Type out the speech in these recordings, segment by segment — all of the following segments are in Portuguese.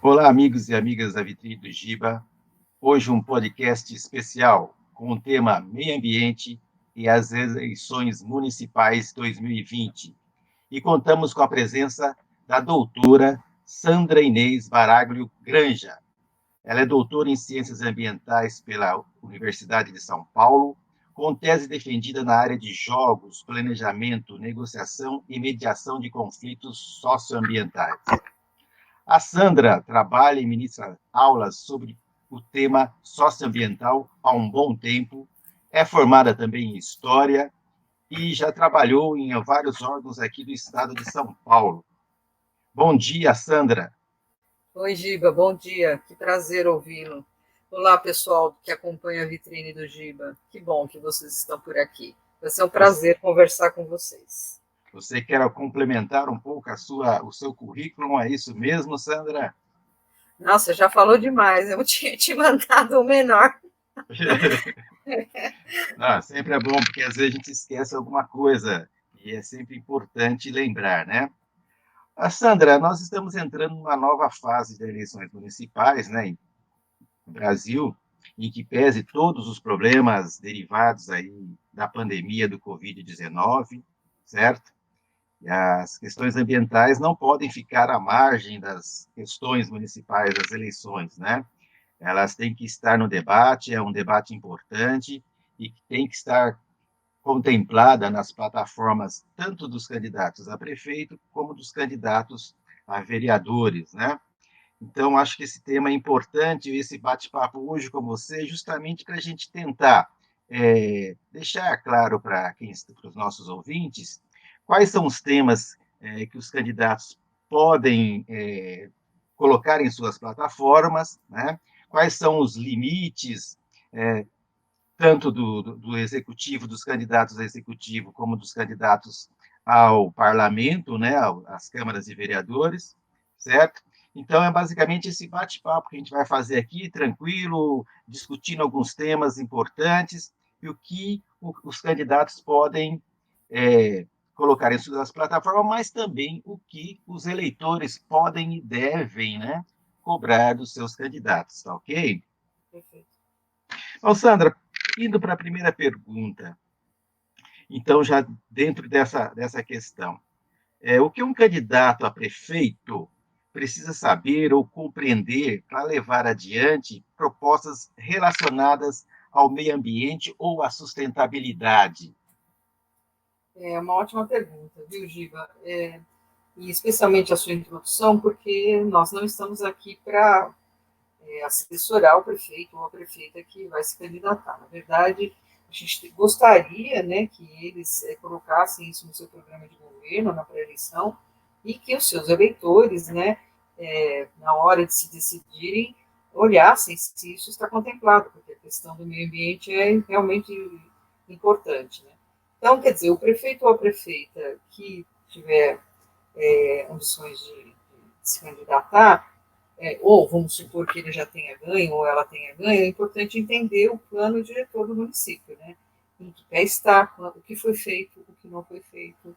Olá, amigos e amigas da Vitrine do Giba. Hoje um podcast especial com o tema Meio Ambiente e as eleições municipais 2020. E contamos com a presença da doutora Sandra Inês Baraglio Granja. Ela é doutora em Ciências Ambientais pela Universidade de São Paulo, com tese defendida na área de jogos, planejamento, negociação e mediação de conflitos socioambientais. A Sandra trabalha e ministra aulas sobre o tema socioambiental há um bom tempo, é formada também em História e já trabalhou em vários órgãos aqui do estado de São Paulo. Bom dia, Sandra. Oi, Giba, bom dia. Que prazer ouvi-lo. Olá, pessoal que acompanha a vitrine do Giba. Que bom que vocês estão por aqui. Vai ser um prazer conversar com vocês. Você quer complementar um pouco o seu currículo? É isso mesmo, Sandra? Nossa, já falou demais. Eu tinha te mandado o menor. Não, sempre é bom, porque às vezes a gente esquece alguma coisa e é sempre importante lembrar, né? Sandra, nós estamos entrando numa nova fase de eleições municipais, né, no Brasil, em que pese todos os problemas derivados aí da pandemia do Covid-19, certo? E as questões ambientais não podem ficar à margem das questões municipais, das eleições, né? Elas têm que estar no debate, é um debate importante e que tem que estar contemplada nas plataformas tanto dos candidatos a prefeito como dos candidatos a vereadores, né? Então, acho que esse tema é importante, esse bate-papo hoje com você, justamente para a gente tentar deixar claro para os nossos ouvintes, quais são os temas que os candidatos podem colocar em suas plataformas, né? Quais são os limites, tanto do executivo, dos candidatos a executivo, como dos candidatos ao parlamento, né? Às câmaras de vereadores, certo? Então, é basicamente esse bate-papo que a gente vai fazer aqui, tranquilo, discutindo alguns temas importantes e o que os candidatos podem colocar em suas plataformas, mas também o que os eleitores podem e devem, né, cobrar dos seus candidatos, tá ok? Perfeito. Bom, Sandra, indo para a primeira pergunta, então, já dentro dessa questão, o que um candidato a prefeito precisa saber ou compreender para levar adiante propostas relacionadas ao meio ambiente ou à sustentabilidade? É uma ótima pergunta, viu, Giba? E especialmente a sua introdução, porque nós não estamos aqui para assessorar o prefeito ou a prefeita que vai se candidatar. Na verdade, a gente gostaria, né, que eles colocassem isso no seu programa de governo, na pré-eleição, e que os seus eleitores, né, na hora de se decidirem, olhassem se isso está contemplado, porque a questão do meio ambiente é realmente importante. Né? Então, quer dizer, o prefeito ou a prefeita que tiver ambições de se candidatar, ou vamos supor que ele já tenha ganho ou ela tenha ganho, é importante entender o plano diretor do município, né? Em que pé está, o que foi feito, o que não foi feito.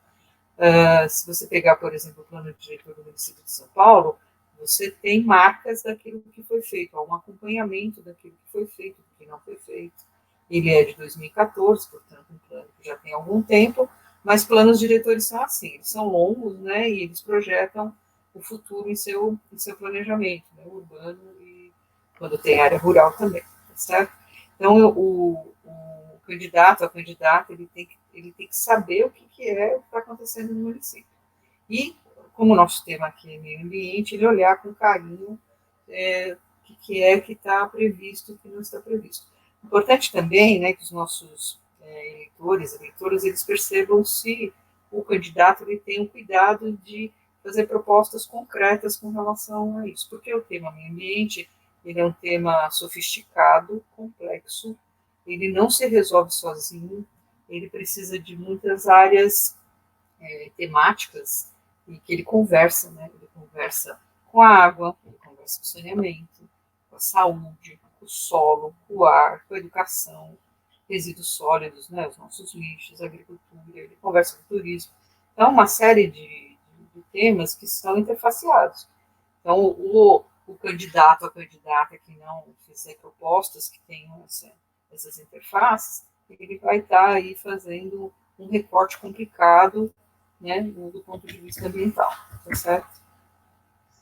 Se você pegar, por exemplo, o plano diretor do município de São Paulo, você tem marcas daquilo que foi feito, há um acompanhamento daquilo que foi feito, do que não foi feito. Ele é de 2014, portanto, um plano que já tem algum tempo, mas planos diretores são assim, eles são longos, né, e eles projetam o futuro em seu planejamento, né, urbano e quando tem área rural também, tá certo? Então, o candidato, a candidata, ele tem que saber o que está acontecendo no município. E, como o nosso tema aqui é meio ambiente, ele olhar com carinho o que é que está previsto e o que não está previsto. Importante também, né, que os nossos eleitoras, eles percebam se o candidato ele tem o cuidado de fazer propostas concretas com relação a isso, porque o tema meio ambiente ele é um tema sofisticado, complexo, ele não se resolve sozinho, ele precisa de muitas áreas temáticas e que ele conversa, né? Ele conversa com a água, ele conversa com o saneamento, com a saúde, com o solo, com o ar, com a educação, resíduos sólidos, né? Os nossos lixos, a agricultura, ele conversa com o turismo. Então, uma série de temas que estão interfaceados. Então, o candidato, a candidata que não fizer propostas que tenham essas interfaces, ele vai estar aí fazendo um recorte complicado, né, do ponto de vista ambiental, tá certo?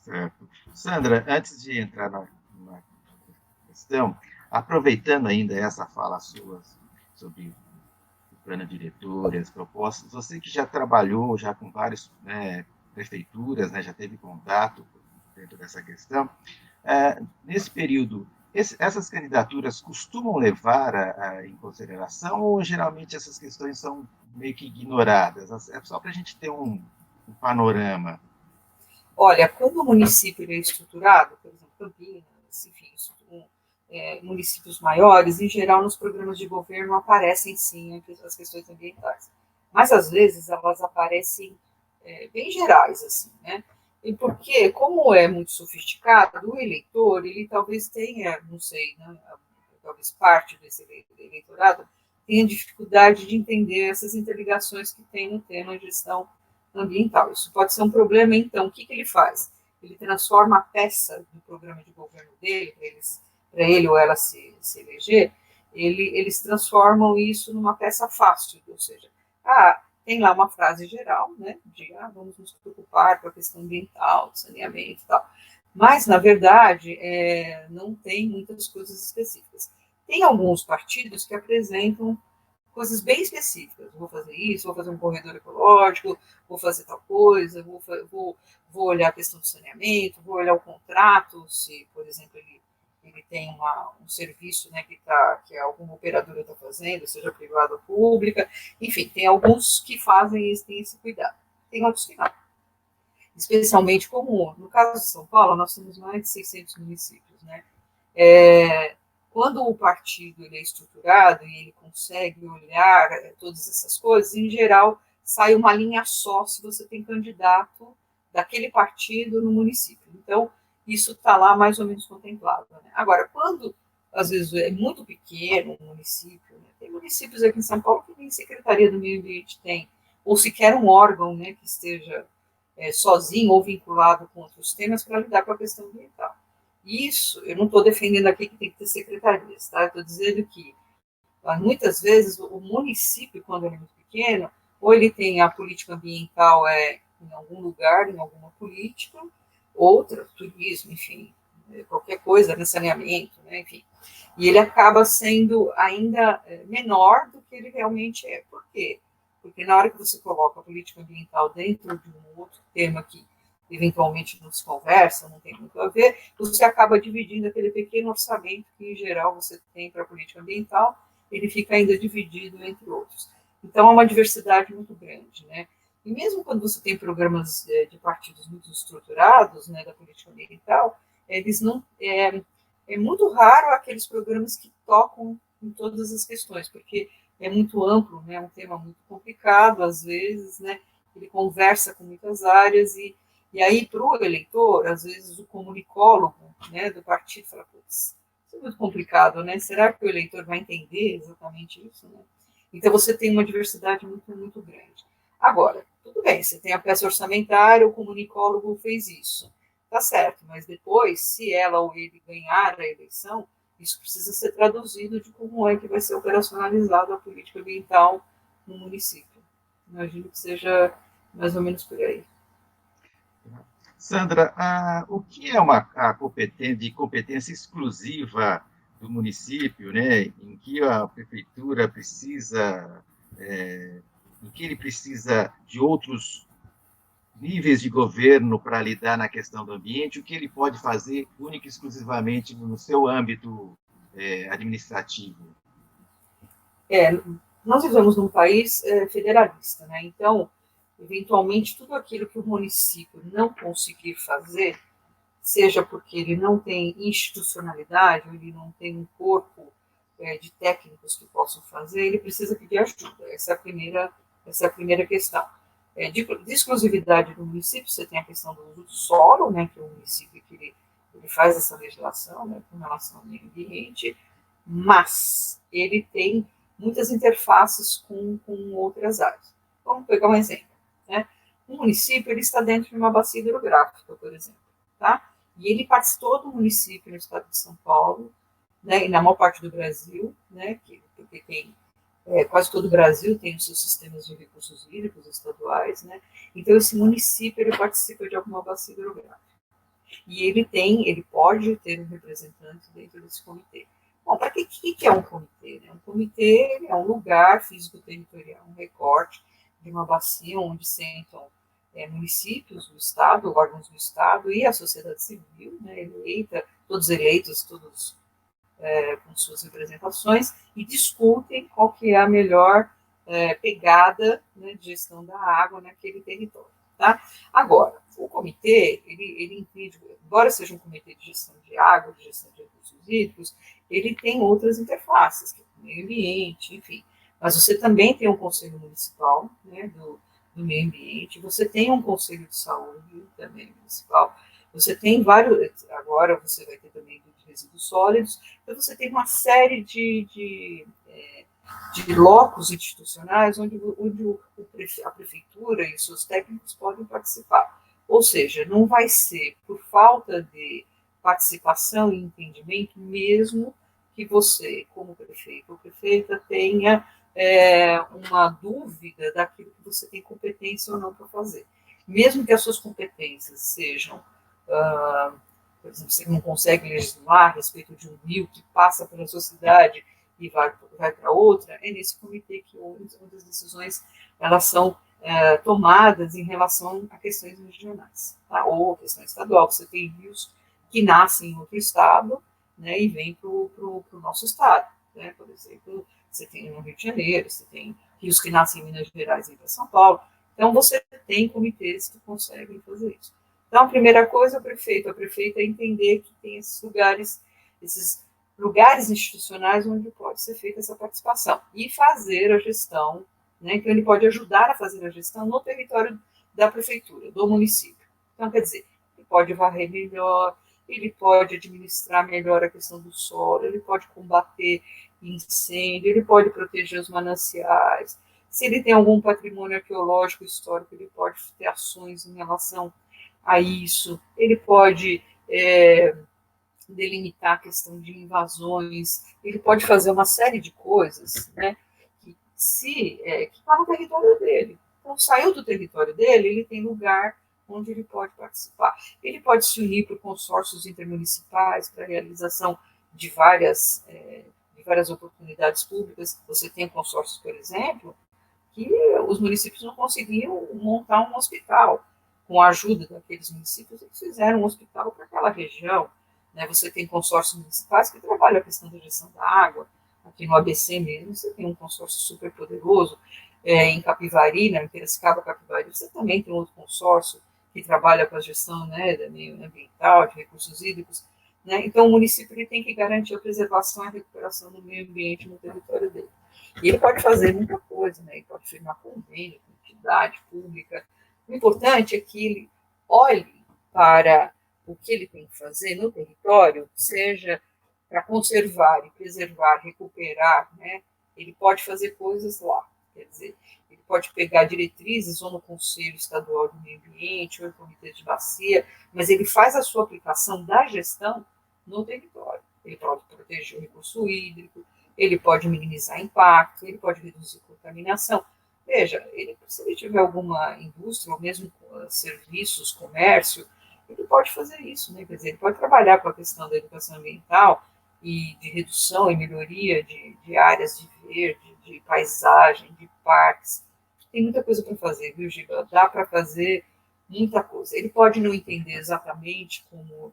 Certo. Sandra, antes de entrar na questão, aproveitando ainda essa fala sua sobre o plano diretor e as propostas, você que já trabalhou já com várias, né, prefeituras, né, já teve contato dentro dessa questão, nesse período, essas candidaturas costumam levar em consideração ou geralmente essas questões são meio que ignoradas? É só para a gente ter um panorama. Olha, quando o município é estruturado, por exemplo, Campinas, enfim, municípios maiores, em geral, nos programas de governo aparecem sim as questões ambientais. Mas, às vezes, elas aparecem bem gerais, assim, né? E porque, como é muito sofisticado, o eleitor, ele talvez tenha, não sei, né, talvez parte desse eleitorado tenha dificuldade de entender essas interligações que tem no tema gestão ambiental. Isso pode ser um problema, então, o que ele faz? Ele transforma a peça do programa de governo dele, para ele ou ela se eleger, eles transformam isso numa peça fácil, ou seja, tem lá uma frase geral, né, de vamos nos preocupar com a questão ambiental, saneamento e tal, mas, na verdade, não tem muitas coisas específicas. Tem alguns partidos que apresentam coisas bem específicas. Vou fazer isso, vou fazer um corredor ecológico, vou fazer tal coisa, vou olhar a questão do saneamento, vou olhar o contrato, se, por exemplo, ele tem um serviço, né, que alguma operadora está fazendo, seja privada ou pública. Enfim, tem alguns que fazem isso, tem esse cuidado. Tem outros que não. Especialmente como, no caso de São Paulo, nós temos mais de 600 municípios, né? Quando o partido ele é estruturado e ele consegue olhar todas essas coisas, em geral, sai uma linha só se você tem candidato daquele partido no município. Então, isso está lá mais ou menos contemplado. Né? Agora, quando, às vezes, é muito pequeno um município, né? Tem municípios aqui em São Paulo que nem Secretaria do Meio Ambiente tem, ou sequer um órgão, né, que esteja sozinho ou vinculado com outros temas para lidar com a questão ambiental. Isso, eu não estou defendendo aqui que tem que ter secretarias, tá? Estou dizendo que, muitas vezes, o município, quando ele é muito pequeno, ou ele tem a política ambiental em algum lugar, em alguma política, outra, turismo, enfim, qualquer coisa, né, saneamento, né, enfim. E ele acaba sendo ainda menor do que ele realmente é. Por quê? Porque na hora que você coloca a política ambiental dentro de um outro tema que eventualmente não se conversa, não tem muito a ver, você acaba dividindo aquele pequeno orçamento que, em geral, você tem para a política ambiental, ele fica ainda dividido entre outros. Então, é uma diversidade muito grande, né? E mesmo quando você tem programas de partidos muito estruturados, né, da política ambiental, eles não é muito raro aqueles programas que tocam em todas as questões, porque é muito amplo, né, é um tema muito complicado, às vezes, né, ele conversa com muitas áreas e aí, para o eleitor, às vezes o comunicólogo, né, do partido fala, putz, isso é muito complicado, né? Será que o eleitor vai entender exatamente isso? Né? Então, você tem uma diversidade muito, muito grande. Agora, tudo bem, você tem a peça orçamentária, o comunicólogo fez isso. Tá certo, mas depois, se ela ou ele ganhar a eleição, isso precisa ser traduzido de como é que vai ser operacionalizada a política ambiental no município. Imagino que seja mais ou menos por aí. Sandra, o que é a competência exclusiva do município, né, em que a prefeitura precisa, em que ele precisa de outros níveis de governo para lidar na questão do ambiente, o que ele pode fazer única e exclusivamente no seu âmbito administrativo? Nós vivemos num país federalista, né? Então, eventualmente, tudo aquilo que o município não conseguir fazer, seja porque ele não tem institucionalidade, ou ele não tem um corpo de técnicos que possam fazer, ele precisa pedir ajuda. Essa é a primeira questão. De exclusividade do município, você tem a questão do uso do solo, né, que é o município que ele faz essa legislação, né, com relação ao meio ambiente, mas ele tem muitas interfaces com outras áreas. Vamos pegar um exemplo. Né? O município ele está dentro de uma bacia hidrográfica, por exemplo. Tá? E ele participou do município no estado de São Paulo, né, e na maior parte do Brasil, né, porque tem quase todo o Brasil tem os seus sistemas de recursos hídricos estaduais, né? Então esse município ele participa de alguma bacia hidrográfica e ele pode ter um representante dentro desse comitê. Bom, para que é um comitê? Né? Um comitê é um lugar físico-territorial, um recorte de uma bacia onde sentam municípios do Estado, órgãos do Estado e a sociedade civil, né, eleita, todos eleitos, todos com suas representações, e discutem qual que é a melhor pegada, né, de gestão da água naquele território. Tá? Agora, o comitê, ele entende, embora seja um comitê de gestão de água, de gestão de recursos hídricos, ele tem outras interfaces, que é o meio ambiente, enfim. Mas você também tem um conselho municipal, né, do meio ambiente, você tem um conselho de saúde também municipal, você tem vários, agora você vai ter também de resíduos sólidos, então você tem uma série de blocos institucionais onde a prefeitura e os seus técnicos podem participar. Ou seja, não vai ser por falta de participação e entendimento, mesmo que você, como prefeito ou prefeita, tenha uma dúvida daquilo que você tem competência ou não para fazer. Mesmo que as suas competências sejam, por exemplo, você não consegue legislar a respeito de um rio que passa pela sua cidade e vai para outra, é nesse comitê que onde as decisões elas são tomadas em relação a questões regionais, tá? Ou questão estadual. Você tem rios que nascem em outro estado, né, e vêm para o nosso estado. Né? Por exemplo, você tem no Rio de Janeiro, você tem rios que nascem em Minas Gerais e vêm para São Paulo. Então, você tem comitês que conseguem fazer isso. Então, a primeira coisa, a prefeita entender que tem esses lugares institucionais onde pode ser feita essa participação e fazer a gestão, né? Então ele pode ajudar a fazer a gestão no território da prefeitura, do município. Então, quer dizer, ele pode varrer melhor, ele pode administrar melhor a questão do solo, ele pode combater incêndio, ele pode proteger os mananciais. Se ele tem algum patrimônio arqueológico histórico, ele pode ter ações em relação a isso, ele pode delimitar a questão de invasões, ele pode fazer uma série de coisas, né, que está no território dele. Então, saiu do território dele, ele tem lugar onde ele pode participar. Ele pode se unir por consórcios intermunicipais para a realização de várias oportunidades públicas. Você tem consórcios, por exemplo, que os municípios não conseguiam montar um hospital. Com a ajuda daqueles municípios, eles fizeram um hospital para aquela região. Né? Você tem consórcios municipais que trabalham a questão da gestão da água. Aqui no ABC mesmo, você tem um consórcio super poderoso. Em Capivari, em Piracicaba, Capivari, você também tem outro consórcio que trabalha com a gestão, né, da meio ambiental, de recursos hídricos. Né? Então, o município ele tem que garantir a preservação e a recuperação do meio ambiente no território dele. E ele pode fazer muita coisa, né? Ele pode firmar convênio com entidade pública. O importante é que ele olhe para o que ele tem que fazer no território, seja para conservar e preservar, recuperar, né? Ele pode fazer coisas lá, quer dizer, ele pode pegar diretrizes ou no Conselho Estadual do Meio Ambiente ou no Comitê de Bacia, mas ele faz a sua aplicação da gestão no território. Ele pode proteger o recurso hídrico, ele pode minimizar impacto, ele pode reduzir contaminação. Veja, se ele tiver alguma indústria, ou mesmo serviços, comércio, ele pode fazer isso, né? Quer dizer, ele pode trabalhar com a questão da educação ambiental e de redução e melhoria de áreas de verde, de paisagem, de parques. Tem muita coisa para fazer, viu, Giba? Dá para fazer muita coisa. Ele pode não entender exatamente como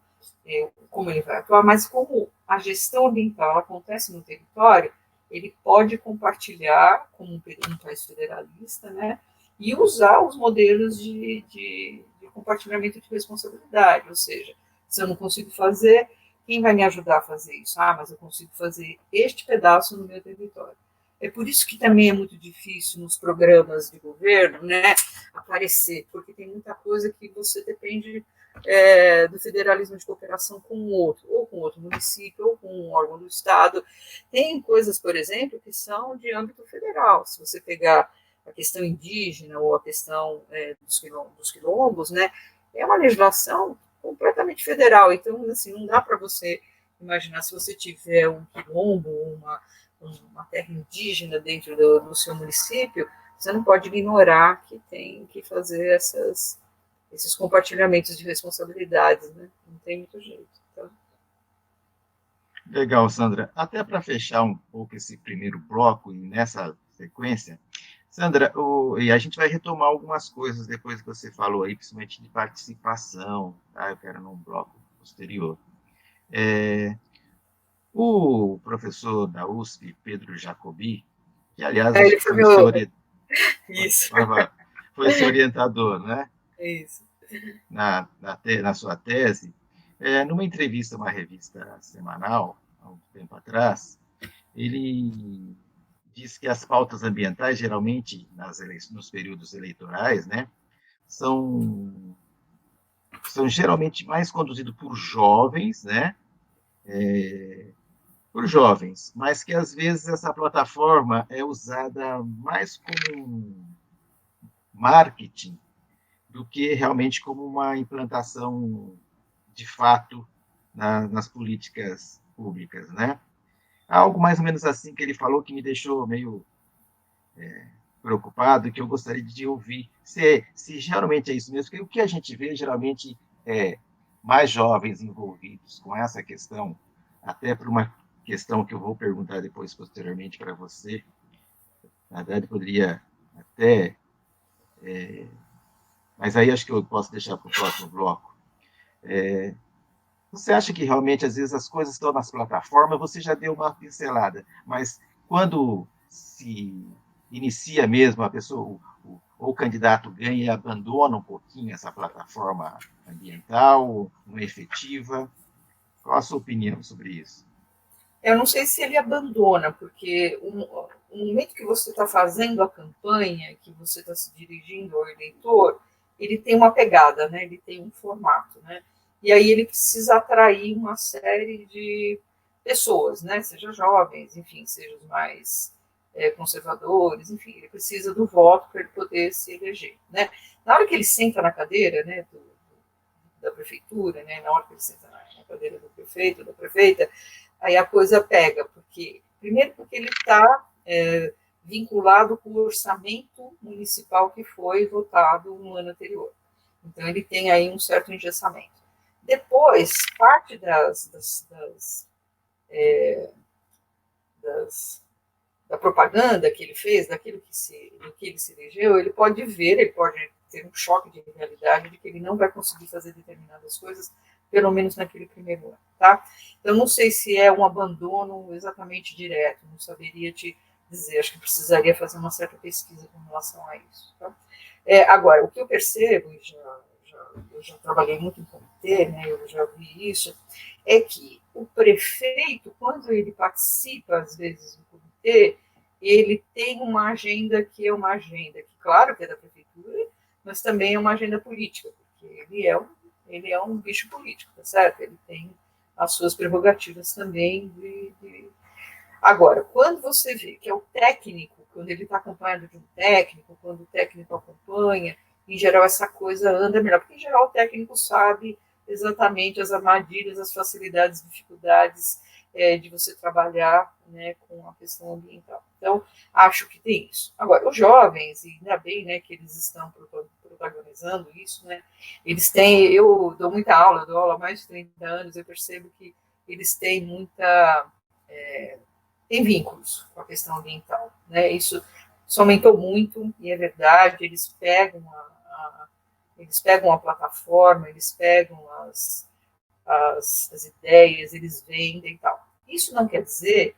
ele vai atuar, mas como a gestão ambiental acontece no território, ele pode compartilhar como um país federalista, né, e usar os modelos de compartilhamento de responsabilidade, ou seja, se eu não consigo fazer, quem vai me ajudar a fazer isso? Ah, mas eu consigo fazer este pedaço no meu território. É por isso que também é muito difícil nos programas de governo, né, aparecer, porque tem muita coisa que você depende do federalismo de cooperação com o outro, ou com outro município, ou com um órgão do Estado. Tem coisas, por exemplo, que são de âmbito federal. Se você pegar a questão indígena ou a questão dos quilombos, né, é uma legislação completamente federal. Então, assim, não dá para você imaginar, se você tiver um quilombo, uma terra indígena dentro do seu município, você não pode ignorar que tem que fazer esses compartilhamentos de responsabilidades, né? Não tem muito jeito. Então. Legal, Sandra. Até para fechar um pouco esse primeiro bloco e nessa sequência, Sandra, e a gente vai retomar algumas coisas depois que você falou aí, principalmente de participação, tá? Eu quero num bloco posterior. O professor da USP, Pedro Jacobi, que aliás Aí acho ele que foi meu. Isso, foi seu orientador, né? é isso. Na sua tese, numa entrevista a uma revista semanal, há um tempo atrás, ele diz que as pautas ambientais, geralmente nos períodos eleitorais, né, são, são geralmente mais conduzidos por jovens, né, mas que às vezes essa plataforma é usada mais como um marketing do que realmente como uma implantação de fato nas políticas públicas, né? Algo mais ou menos assim que ele falou que me deixou meio preocupado, que eu gostaria de ouvir se geralmente é isso mesmo, porque o que a gente vê geralmente é mais jovens envolvidos com essa questão, até por uma questão que eu vou perguntar depois posteriormente para você. Na verdade, poderia até, mas aí acho que eu posso deixar para o próximo bloco. Você acha que realmente, às vezes, as coisas estão nas plataformas, você já deu uma pincelada, mas quando se inicia mesmo, a pessoa, ou o candidato ganha e abandona um pouquinho essa plataforma ambiental, não é efetiva, qual a sua opinião sobre isso? Eu não sei se ele abandona, porque o momento que você está fazendo a campanha, que você está se dirigindo ao eleitor, ele tem uma pegada, né? Ele tem um formato, né? E aí ele precisa atrair uma série de pessoas, né? Seja jovens, enfim, seja os mais conservadores, enfim, ele precisa do voto para ele poder se eleger, né? Na hora que ele senta na cadeira, né, da prefeitura, né, na hora que ele senta na cadeira do prefeito, da prefeita, aí a coisa pega, primeiro porque ele está vinculado com o orçamento municipal que foi votado no ano anterior. Então, ele tem aí um certo engessamento. Depois, parte da propaganda que ele fez, do que ele se elegeu, ele pode ver, ele pode ter um choque de realidade de que ele não vai conseguir fazer determinadas coisas, pelo menos naquele primeiro ano, tá? Então, não sei se é um abandono exatamente direto, não saberia te dizer, acho que precisaria fazer uma certa pesquisa com relação a isso, tá? Agora, o que eu percebo, eu já trabalhei muito em comitê, né, eu já vi isso, é que o prefeito, quando ele participa, às vezes, do comitê, ele tem uma agenda que é uma agenda que, claro, que é da prefeitura, mas também é uma agenda política, porque ele é um bicho político, tá certo? Ele tem as suas prerrogativas também Agora, quando você vê que é o técnico, quando ele está acompanhado de um técnico, quando o técnico acompanha, em geral essa coisa anda melhor, porque em geral o técnico sabe exatamente as armadilhas, as facilidades, dificuldades de você trabalhar, né, com a questão ambiental. Então, acho que tem isso. Agora, os jovens, e ainda bem, né, que eles estão protagonizando isso, né, eles têm, eu dou muita aula, eu dou aula há mais de 30 anos, eu percebo que eles têm muita... tem vínculos com a questão ambiental, né? Isso aumentou muito, e é verdade, eles pegam a plataforma, eles pegam as ideias, eles vendem e tal. Isso não quer dizer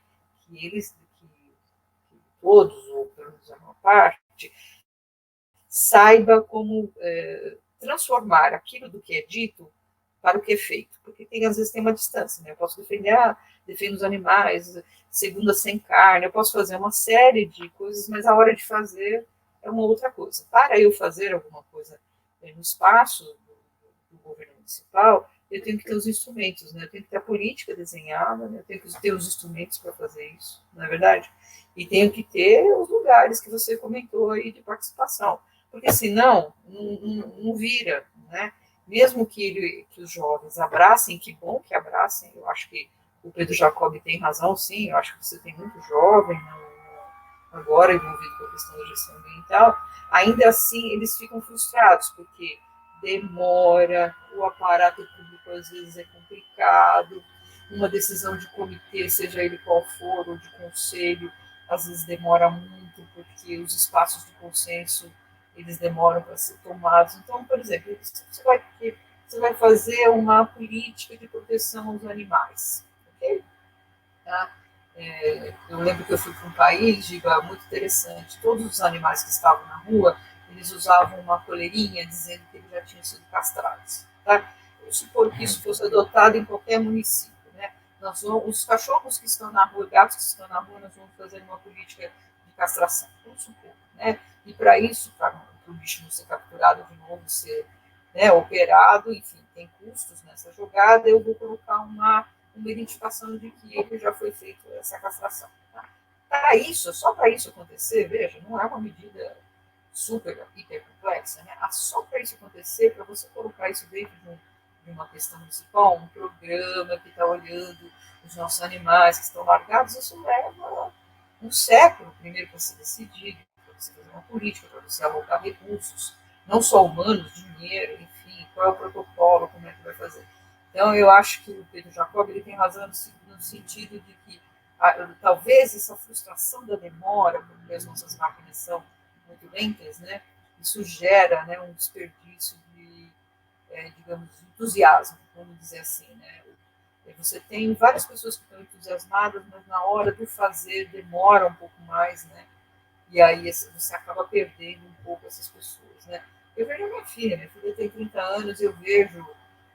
que todos, ou pelo menos a maior parte, saiba como transformar aquilo do que é dito para o que é feito, porque às vezes tem uma distância, né? Eu posso defendo os animais, segunda sem carne, eu posso fazer uma série de coisas, mas a hora de fazer é uma outra coisa. Para eu fazer alguma coisa no espaço do governo municipal, eu tenho que ter os instrumentos, né? Eu tenho que ter a política desenhada, né? Eu tenho que ter os instrumentos para fazer isso, não é verdade? E tenho que ter os lugares que você comentou aí de participação, porque senão não vira, né? mesmo que os jovens abracem, que bom que abracem, eu acho que o Pedro Jacob tem razão, sim, eu acho que você tem muito jovem agora envolvido com a questão da gestão ambiental, ainda assim eles ficam frustrados, porque demora, o aparato público às vezes é complicado, uma decisão de comitê, seja ele qual for, ou de conselho, às vezes demora muito, porque os espaços de consenso eles demoram para ser tomados. Então, por exemplo, você vai fazer uma política de proteção aos animais, ok? Tá? Eu lembro que eu fui para um país, Giba, muito interessante. Todos os animais que estavam na rua, eles usavam uma coleirinha dizendo que eles já tinham sido castrados. Tá? Eu supor que isso fosse adotado em qualquer município. Né? Os cachorros que estão na rua, gatos que estão na rua, nós vamos fazer uma política de castração. Vamos supor. Né? E para isso, para o bicho não ser capturado de novo, ser, né, operado, enfim, tem custos nessa jogada, eu vou colocar uma identificação de que ele já foi feita essa castração. Tá? Para isso, só para isso acontecer, veja, não é uma medida super, hiper complexa, né? Só para isso acontecer, para você colocar isso dentro de uma questão municipal, um programa que está olhando os nossos animais que estão largados, isso leva um século primeiro para se decidir, para você fazer uma política, para você alocar recursos, não só humanos, dinheiro, enfim, qual é o protocolo, como é que vai fazer. Então, eu acho que o Pedro Jacob ele tem razão no sentido de que talvez essa frustração da demora, porque as nossas máquinas são muito lentas, né, isso gera, né, um desperdício de, digamos, entusiasmo, vamos dizer assim. Né. Você tem várias pessoas que estão entusiasmadas, mas na hora do fazer demora um pouco mais, né, e aí você acaba perdendo um pouco essas pessoas. Né. Eu vejo a minha filha tem 30 anos, eu vejo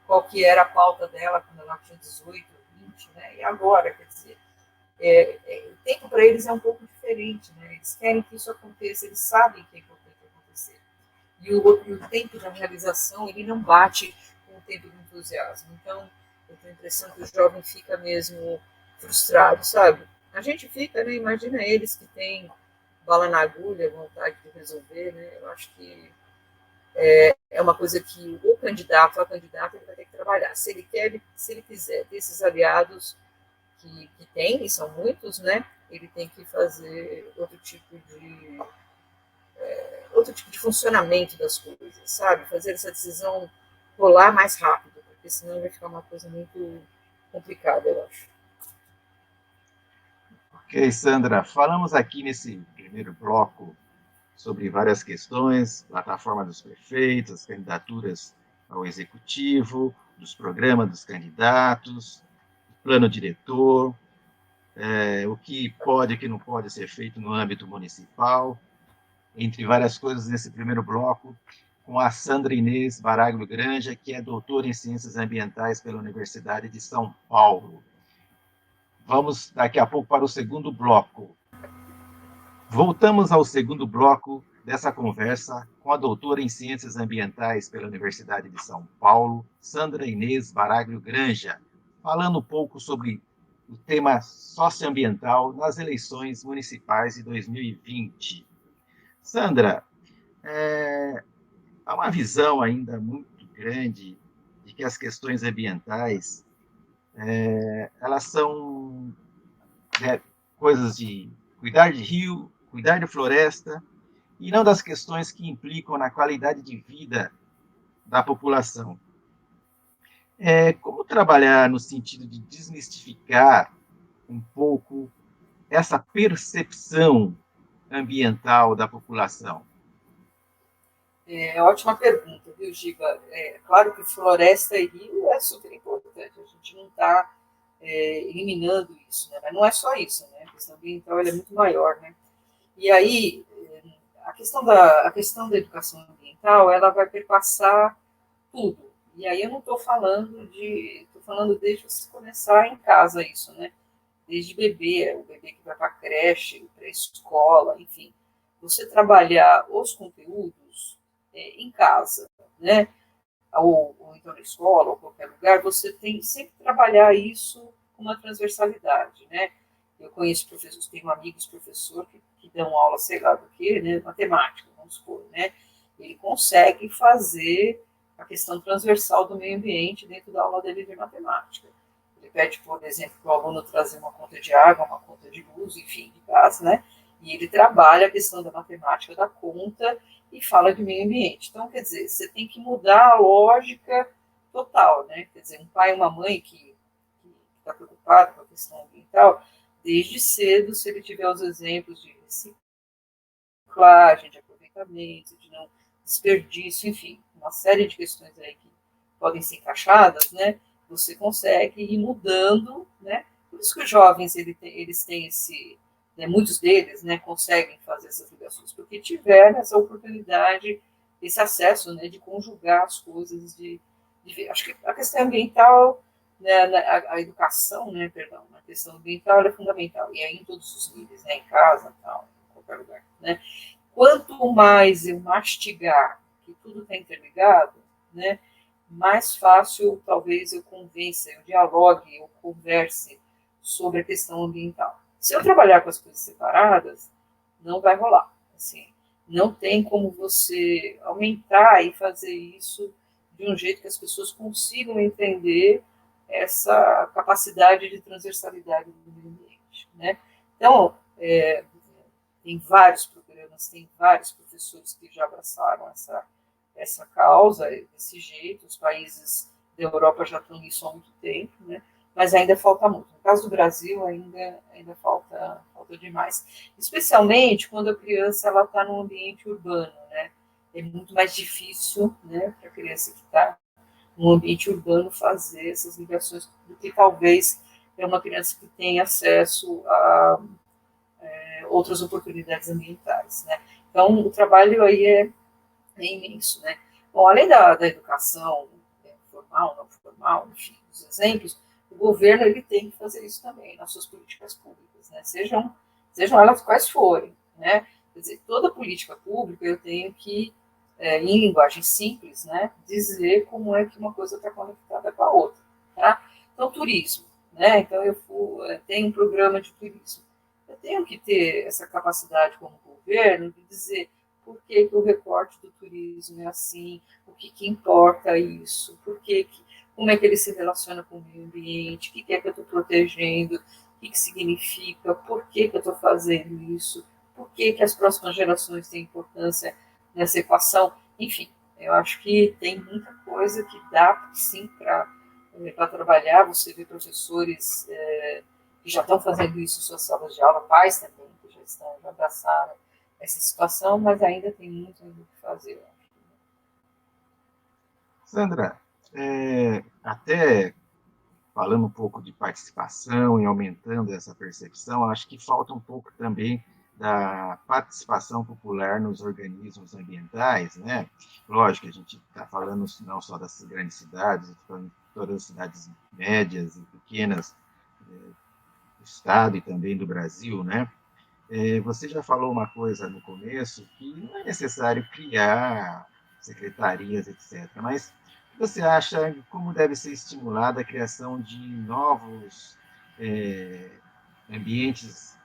qual que era a pauta dela quando ela tinha 18, 20, né? E agora, quer dizer, o tempo para eles é um pouco diferente, né? Eles querem que isso aconteça, eles sabem que é importante acontecer. E o tempo da realização, ele não bate com o tempo do entusiasmo. Então, eu tenho a impressão que o jovem fica mesmo frustrado, sabe? A gente fica, né? Imagina eles que têm bala na agulha, vontade de resolver, né? Eu acho que é uma coisa que o candidato, a candidata, ele vai ter que trabalhar. Se ele quer, se ele quiser ter esses aliados que tem, e são muitos, né? Ele tem que fazer outro tipo de funcionamento das coisas, sabe? Fazer essa decisão rolar mais rápido, porque senão vai ficar uma coisa muito complicada, eu acho. Ok, Sandra, falamos aqui nesse primeiro bloco sobre várias questões, plataforma dos prefeitos, as candidaturas ao executivo, dos programas dos candidatos, plano diretor, o que pode e o que não pode ser feito no âmbito municipal, entre várias coisas nesse primeiro bloco, com a Sandra Inês Baraglio Granja, que é doutora em Ciências Ambientais pela Universidade de São Paulo. Vamos daqui a pouco para o segundo bloco. Voltamos ao segundo bloco dessa conversa com a doutora em Ciências Ambientais pela Universidade de São Paulo, Sandra Inês Baraglio Granja, falando um pouco sobre o tema socioambiental nas eleições municipais de 2020. Sandra, há uma visão ainda muito grande de que as questões ambientais elas são coisas de cuidar de rio, cuidar de floresta, e não das questões que implicam na qualidade de vida da população. Como trabalhar no sentido de desmistificar um pouco essa percepção ambiental da população? Ótima pergunta, viu, Giba? Claro que floresta e rio é super importante, a gente não está eliminando isso, né? Mas não é só isso, né? A questão ambiental é muito maior, né? E aí, a questão da educação ambiental, ela vai perpassar tudo. E aí eu não estou falando desde você começar em casa isso, né? Desde bebê, o bebê que vai para a creche, para a escola, enfim. Você trabalhar os conteúdos em casa, né? Ou então na escola, ou qualquer lugar, você tem sempre que trabalhar isso com uma transversalidade, né? Eu conheço professores, tenho amigos professores que dão aula, sei lá do que, né? Matemática, vamos supor, né? Ele consegue fazer a questão transversal do meio ambiente dentro da aula dele de matemática. Ele pede, por exemplo, para o aluno trazer uma conta de água, uma conta de luz, enfim, de gás, né? E ele trabalha a questão da matemática da conta e fala de meio ambiente. Então, quer dizer, você tem que mudar a lógica total, né? Quer dizer, um pai e uma mãe que está preocupado com a questão ambiental, desde cedo, se ele tiver os exemplos de reciclagem, de aproveitamento, de não desperdício, enfim, uma série de questões aí que podem ser encaixadas, né? Você consegue ir mudando, né? Por isso que os jovens eles têm esse, né, muitos deles, né, conseguem fazer essas ligações, porque tiveram essa oportunidade, esse acesso, né, de conjugar as coisas, acho que a questão ambiental, né, a educação, né, perdão, a questão ambiental é fundamental, e aí em todos os níveis, né, em casa, tal, em qualquer lugar, né. Quanto mais eu mastigar que tudo está interligado, né, mais fácil talvez eu convença, eu dialogue, eu converse sobre a questão ambiental. Se eu trabalhar com as coisas separadas, não vai rolar. Assim, não tem como você aumentar e fazer isso de um jeito que as pessoas consigam entender essa capacidade de transversalidade do meio ambiente, né? Então, tem vários programas, tem vários professores que já abraçaram essa causa desse jeito, os países da Europa já estão nisso há muito tempo, né? Mas ainda falta muito. No caso do Brasil, ainda falta demais. Especialmente quando a criança está num ambiente urbano, né? É muito mais difícil, né, para a criança que está num ambiente urbano fazer essas ligações do que talvez é uma criança que tem acesso a outras oportunidades ambientais, né? Então, o trabalho aí é imenso, né? Bom, além da educação, né, formal, não formal, enfim, os exemplos, o governo ele tem que fazer isso também nas suas políticas públicas, né? Sejam elas quais forem, né? Quer dizer, toda política pública eu tenho que, em linguagem simples, né, dizer como é que uma coisa está conectada com a outra, tá? Então, turismo, né? Então, eu tenho um programa de turismo. Eu tenho que ter essa capacidade como governo de dizer por que o recorte do turismo é assim, o que importa isso, como é que ele se relaciona com o meio ambiente, o que é que eu estou protegendo, o que significa, por que eu estou fazendo isso, por que as próximas gerações têm importância nessa equação. Enfim, eu acho que tem muita coisa que dá, sim, para trabalhar. Você vê professores que já estão fazendo isso em suas salas de aula, pais também, que já abraçaram essa situação, mas ainda tem muito o que fazer. Sandra, até falando um pouco de participação e aumentando essa percepção, acho que falta um pouco também da participação popular nos organismos ambientais, né? Lógico, a gente está falando não só das grandes cidades, falando de todas as cidades médias e pequenas do estado e também do Brasil, né? Você já falou uma coisa no começo que não é necessário criar secretarias, etc. Mas você acha como deve ser estimulada a criação de novos ambientes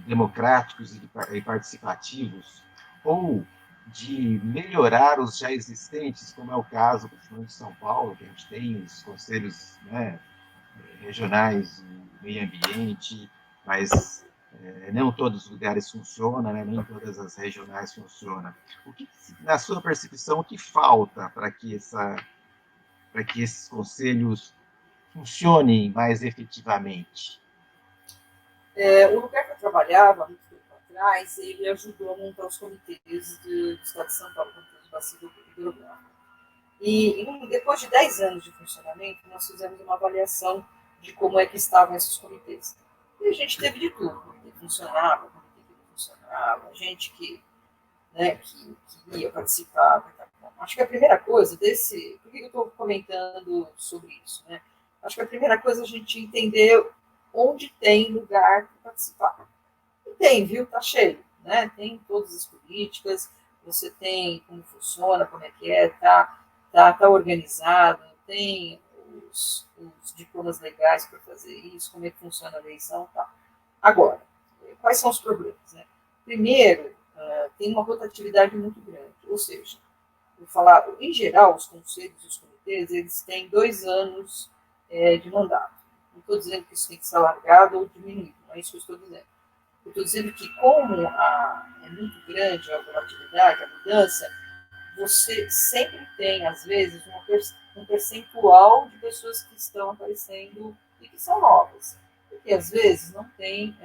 democráticos e participativos, ou de melhorar os já existentes, como é o caso, principalmente de São Paulo, que a gente tem os conselhos, né, regionais de meio ambiente, mas não todos os lugares funcionam, né? Nem todas as regionais funcionam. Na sua percepção, o que falta para que esses conselhos funcionem mais efetivamente? O lugar que eu trabalhava, muito tempo atrás, ele ajudou a montar os comitês do Estado de São Paulo, comitê de bacia hidrográfica. E depois de 10 anos de funcionamento, nós fizemos uma avaliação de como é que estavam esses comitês. E a gente teve de tudo, comitê que funcionava, comitê que não funcionava, gente que ia participar. Acho que a primeira coisa por que eu estou comentando sobre isso, né? Acho que a primeira coisa é a gente entender onde tem lugar para participar. E tem, viu? Tá cheio, né? Tem todas as políticas, você tem como funciona, como é que é, tá organizado, tem os diplomas legais para fazer isso, como é que funciona a eleição, tá. Agora, quais são os problemas, né? Primeiro, tem uma rotatividade muito grande, ou seja, vou falar, em geral, os conselhos e os comitês, eles têm 2 anos de mandato. Não estou dizendo que isso tem que ser alargado ou diminuído, não é isso que eu estou dizendo. Eu estou dizendo que, como é muito grande a volatilidade, a mudança, você sempre tem, às vezes, um percentual de pessoas que estão aparecendo e que são novas. Porque, às vezes, não tem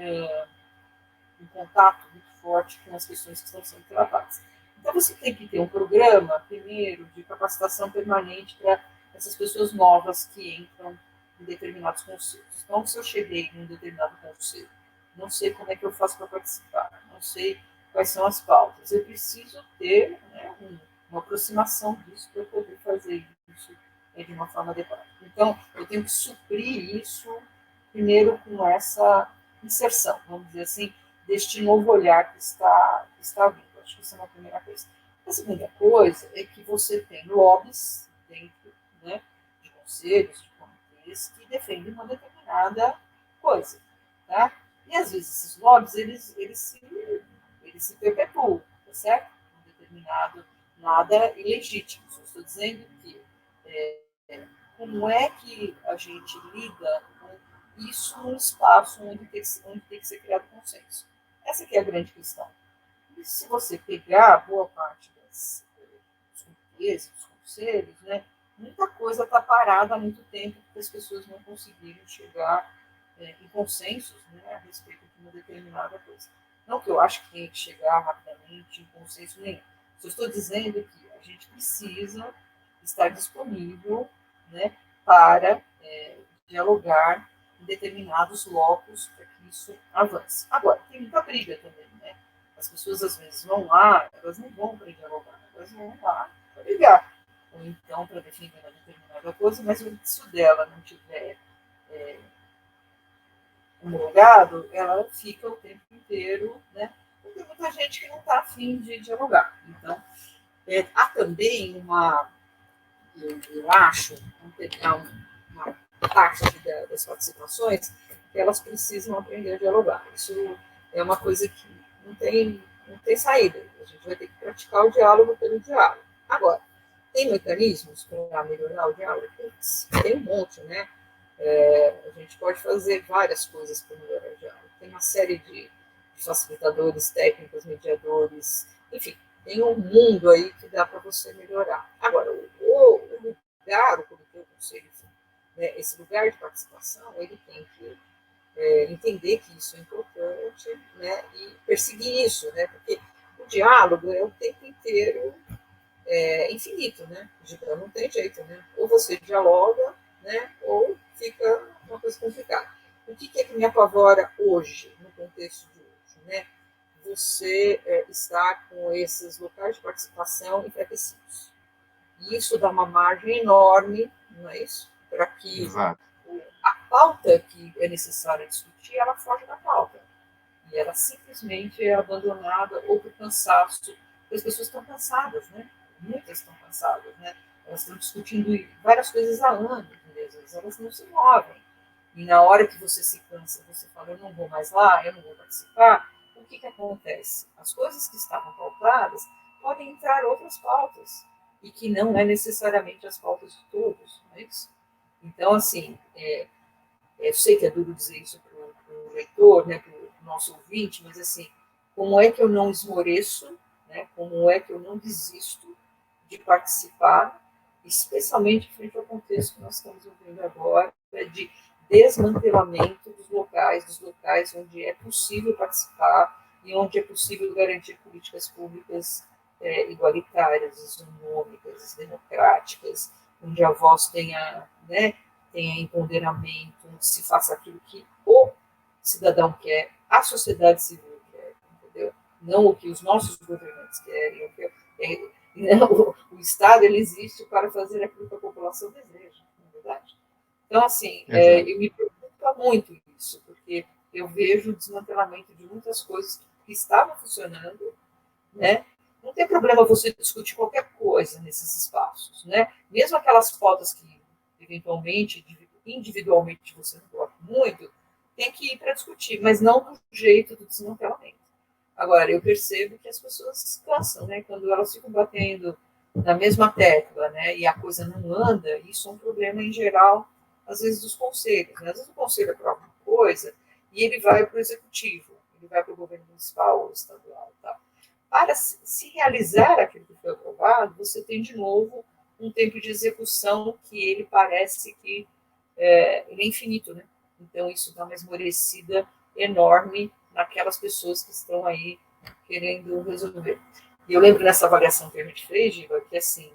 um contato muito forte com as questões que estão sendo tratadas. Então, você tem que ter um programa, primeiro, de capacitação permanente para essas pessoas novas que entram em determinados conselhos. Então, se eu cheguei em um determinado conselho, não sei como é que eu faço para participar, não sei quais são as pautas, eu preciso ter, né, uma aproximação disso para poder fazer isso de uma forma adequada. Então, eu tenho que suprir isso primeiro com essa inserção, vamos dizer assim, deste novo olhar que está vindo. Acho que isso é uma primeira coisa. A segunda coisa é que você tem lobbies dentro, né, de conselhos, de comitês, que defendem uma determinada coisa. Tá? E às vezes esses lobbies eles se perpetuam, tá certo? Um determinado nada ilegítimo. Só estou dizendo que como é que a gente lida com isso num espaço onde tem que ser criado consenso. Essa que é a grande questão. E se você pegar boa parte dos comitês, dos conselhos, né, muita coisa está parada há muito tempo porque as pessoas não conseguiram chegar em consensos, né, a respeito de uma determinada coisa. Não que eu acho que tenha que chegar rapidamente em consenso nenhum. Só estou dizendo que a gente precisa estar disponível, né, para dialogar em determinados locos para que isso avance. Agora, tem muita briga também, né? As pessoas às vezes vão lá, elas não vão para dialogar, elas vão lá para brigar. Ou então para defender uma determinada coisa, mas se o dela não tiver homologado, ela fica o tempo inteiro, né? Porque tem muita gente que não está afim de dialogar. Então, há também eu acho, vamos pegar uma parte das participações, que elas precisam aprender a dialogar. Isso é uma coisa que não tem saída. A gente vai ter que praticar o diálogo pelo diálogo. Agora, tem mecanismos para melhorar o diálogo? Tem um monte, né? A gente pode fazer várias coisas para melhorar o diálogo. Tem uma série de facilitadores, técnicos, mediadores, enfim, tem um mundo aí que dá para você melhorar. Agora, o lugar, o comitê, o conselho, né, esse lugar de participação, ele tem que entender que isso é importante, né, e perseguir isso, né, porque o diálogo é o tempo inteiro infinito, né? Não tem jeito, né? Ou você dialoga, né? Ou fica uma coisa complicada. O que é que me apavora hoje, no contexto de hoje, né? Você estar com esses locais de participação enfraquecidos. E isso dá uma margem enorme, não é isso? Para que Exato. a pauta que é necessária discutir, ela foge da pauta. E ela simplesmente é abandonada ou por cansaço. As pessoas estão cansadas, né? Muitas estão cansadas, né? Elas estão discutindo várias coisas há anos, mesmo. Elas não se movem. E na hora que você se cansa, você fala, eu não vou mais lá, eu não vou participar, o que acontece? As coisas que estavam pautadas podem entrar outras pautas, e que não é necessariamente as pautas de todos, não é isso? Então, assim, eu sei que é duro dizer isso para o leitor, né, para o nosso ouvinte, mas assim, como é que eu não esmoreço, né, como é que eu não desisto de participar, especialmente frente ao contexto que nós estamos vivendo agora, né, de desmantelamento dos locais onde é possível participar e onde é possível garantir políticas públicas igualitárias, isonômicas, democráticas, onde a voz tenha empoderamento, onde se faça aquilo que o cidadão quer, a sociedade civil quer, entendeu? Não o que os nossos governantes querem. O Estado ele existe para fazer aquilo que a população deseja, na verdade. Então, assim, eu me preocupa muito isso, porque eu vejo o desmantelamento de muitas coisas que estavam funcionando, né? Não tem problema você discutir qualquer coisa nesses espaços, né? Mesmo aquelas pautas que, eventualmente, individualmente você não gosta muito, tem que ir para discutir, mas não do jeito do desmantelamento. Agora, eu percebo que as pessoas cansam, né? Quando elas ficam batendo na mesma tecla, né, e a coisa não anda, isso é um problema em geral, às vezes, dos conselhos. Né? Às vezes o conselho aprova uma coisa e ele vai para o executivo, ele vai para o governo municipal ou estadual. Tá? Para se realizar aquilo que foi aprovado, você tem, de novo, um tempo de execução que ele parece que ele é infinito. Né? Então, isso dá uma esmorecida enorme naquelas pessoas que estão aí querendo resolver. E eu lembro nessa avaliação que a gente fez, Giva, que assim,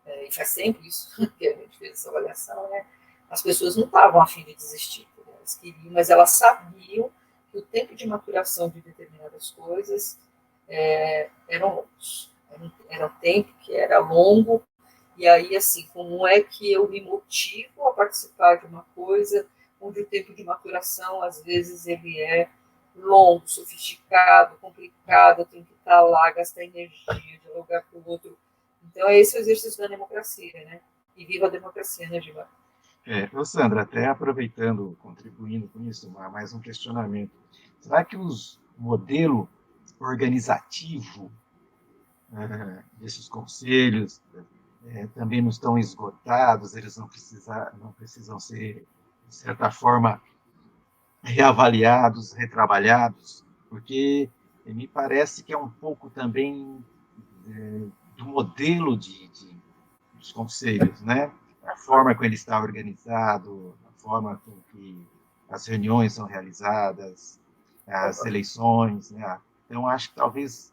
e faz tempo isso que a gente fez essa avaliação, né? As pessoas não estavam a fim de desistir, elas queriam, mas elas sabiam que o tempo de maturação de determinadas coisas eram longos. Era um tempo que era longo, e aí, assim, como é que eu me motivo a participar de uma coisa onde o tempo de maturação, às vezes, ele é longo, sofisticado, complicado, eu tenho que estar lá, gastar energia, dialogar com o outro. Então, é esse o exercício da democracia, né? E viva a democracia, né, Diva? Sandra, até aproveitando, contribuindo com isso, mais um questionamento. Será que o modelo organizativo desses conselhos também não estão esgotados, eles não precisam ser, de certa forma, reavaliados, retrabalhados, porque me parece que é um pouco também do modelo dos conselhos, né? A forma como ele está organizado, a forma com que as reuniões são realizadas, as eleições, né? Então, acho que talvez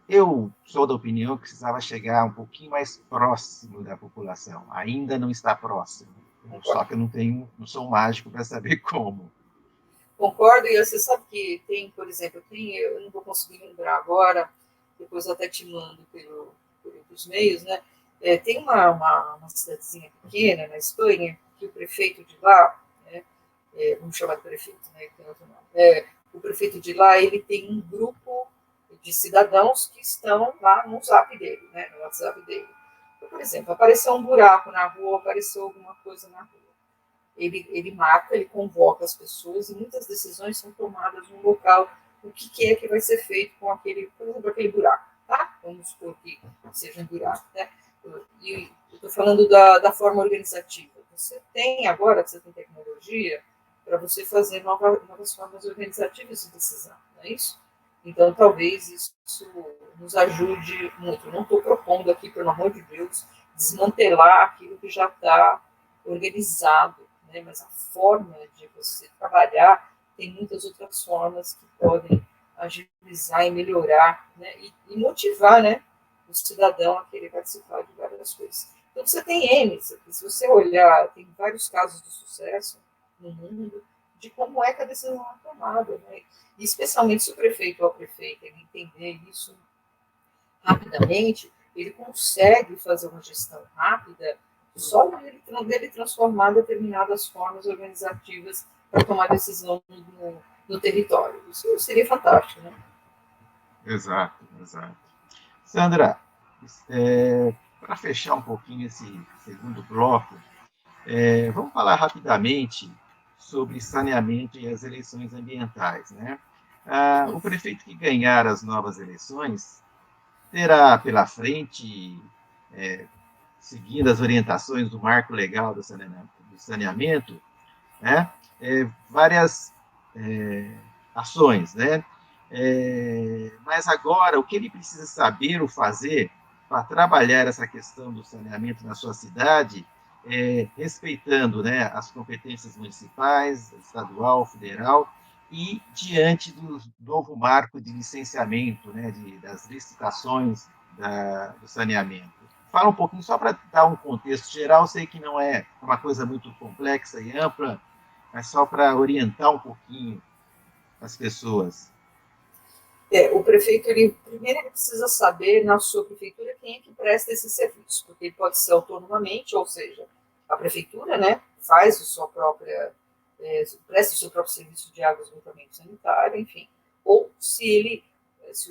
eu sou da opinião que precisava chegar um pouquinho mais próximo da população. Ainda não está próximo. Só que eu não sou um mágico para saber como. Concordo, e você sabe que tem, por exemplo, eu não vou conseguir lembrar agora, depois eu até te mando pelos meios, né? Tem uma cidadezinha pequena na Espanha, que o prefeito de lá, né, vamos chamar de prefeito, né, que tem outro nome, o prefeito de lá, ele tem um grupo de cidadãos que estão lá no zap dele, né, no WhatsApp dele. Então, por exemplo, apareceu um buraco na rua, apareceu alguma coisa na rua. Ele marca, ele convoca as pessoas e muitas decisões são tomadas no local. O que é que vai ser feito com aquele, por exemplo, aquele buraco, tá? Vamos supor que seja um buraco, né? E eu estou falando da forma organizativa. Você tem agora, que você tem tecnologia, para você fazer novas formas organizativas de decisão, não é isso? Então, talvez isso nos ajude muito. Não estou propondo aqui, pelo amor de Deus, desmantelar aquilo que já está organizado, né? Mas a forma de você trabalhar tem muitas outras formas que podem agilizar e melhorar, né? E motivar, né, o cidadão a querer participar de várias coisas. Então, você tem N, se você olhar, tem vários casos de sucesso no mundo de como é que a decisão é tomada, né? E especialmente se o prefeito ou a prefeita ele entender isso rapidamente, ele consegue fazer uma gestão rápida só dele transformar determinadas formas organizativas para tomar decisão no território. Isso seria fantástico, né? Exato, exato. Sandra, para fechar um pouquinho esse segundo bloco, vamos falar rapidamente sobre saneamento e as eleições ambientais, né? O prefeito que ganhar as novas eleições terá pela frente, seguindo as orientações do marco legal do saneamento, né? Várias ações, né? Mas agora, o que ele precisa saber ou fazer para trabalhar essa questão do saneamento na sua cidade, respeitando, né, as competências municipais, estadual, federal, e diante do novo marco de licenciamento, né, das licitações do saneamento. Fala um pouquinho, só para dar um contexto geral, sei que não é uma coisa muito complexa e ampla, mas só para orientar um pouquinho as pessoas. O prefeito, primeiro ele precisa saber na sua prefeitura quem é que presta esse serviço, porque ele pode ser autonomamente, ou seja, a prefeitura, né, faz a sua própria, presta o seu próprio serviço de água e esgotamento sanitário, enfim, ou se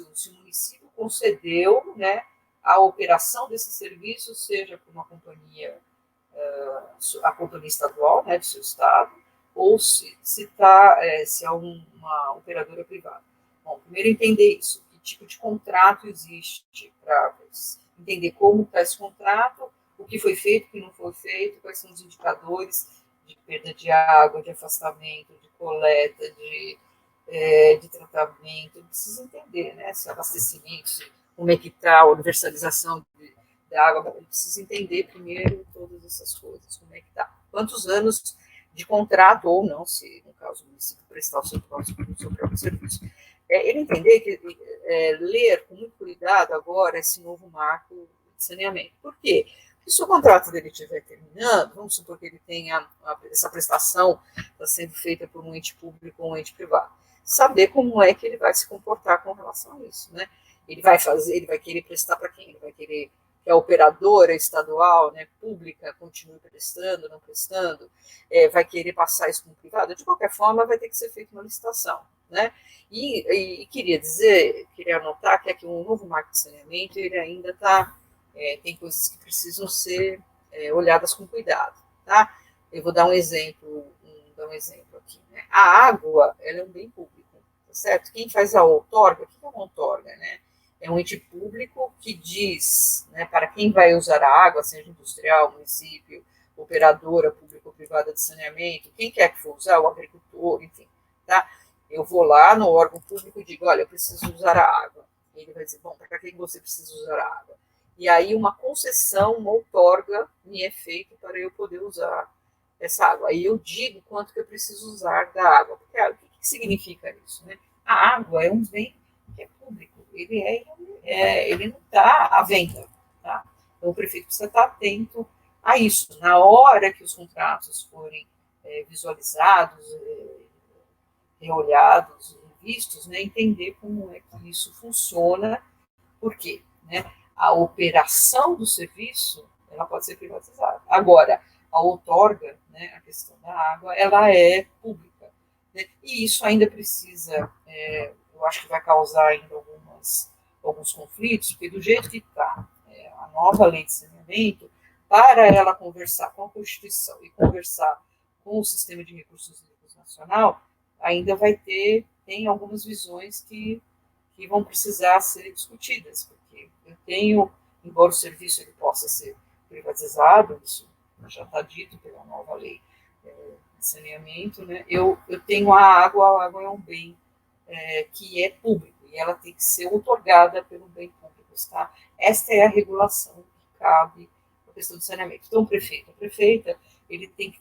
o município concedeu, né, a operação desse serviço, seja por uma companhia, a companhia estadual, né, do seu estado, ou se é uma operadora privada. Bom, primeiro entender isso, tipo de contrato existe, para entender como está esse contrato, o que foi feito, o que não foi feito, quais são os indicadores de perda de água, de afastamento, de coleta, de tratamento. Precisa entender, né? Se abastecimento, como é que está a universalização da água. Precisa entender primeiro todas essas coisas, como é que está. Quantos anos de contrato ou não, se no caso o município prestar o seu próprio serviço. Ele entender que ler com muito cuidado agora esse novo marco de saneamento. Por quê? Porque se o contrato dele estiver terminando, vamos supor que ele tenha essa prestação está sendo feita por um ente público ou um ente privado, saber como é que ele vai se comportar com relação a isso, né? Ele vai querer prestar para quem? Ele vai querer que a operadora estadual, né, pública, continue prestando, não prestando, vai querer passar isso para o privado, de qualquer forma vai ter que ser feita uma licitação, né? E queria anotar que aqui um novo marco de saneamento, ele ainda tem coisas que precisam ser olhadas com cuidado, tá? Eu vou dar um exemplo aqui, né? A água, ela é um bem público, tá certo? Quem faz a outorga, o que é uma outorga, né? É um ente público que diz, né, para quem vai usar a água, seja industrial, município, operadora pública ou privada de saneamento, quem quer que for usar, o agricultor, enfim, tá? Eu vou lá no órgão público e digo, olha, eu preciso usar a água. E ele vai dizer, bom, para quem você precisa usar a água? E aí uma concessão, uma outorga me é feita para eu poder usar essa água. Aí eu digo quanto que eu preciso usar da água. Porque o que significa isso, né? A água é um bem que é público, ele não está à venda, tá? Então o prefeito precisa estar atento a isso. Na hora que os contratos forem visualizados, reolhados, vistos, né, entender como é que isso funciona, por quê? Né? A operação do serviço, ela pode ser privatizada. Agora, a outorga, né, a questão da água, ela é pública, né? E isso ainda precisa, eu acho que vai causar ainda alguns conflitos, porque do jeito que está a nova lei de saneamento, para ela conversar com a Constituição e conversar com o Sistema de Recursos Hídricos Nacional, ainda tem algumas visões que vão precisar ser discutidas, porque eu tenho, embora o serviço ele possa ser privatizado, isso já está dito pela nova lei de saneamento, né? Eu tenho a água é um bem que é público, e ela tem que ser outorgada pelo bem público, tá? Esta é a regulação que cabe à questão do saneamento. Então, o prefeito, a prefeita, ele tem que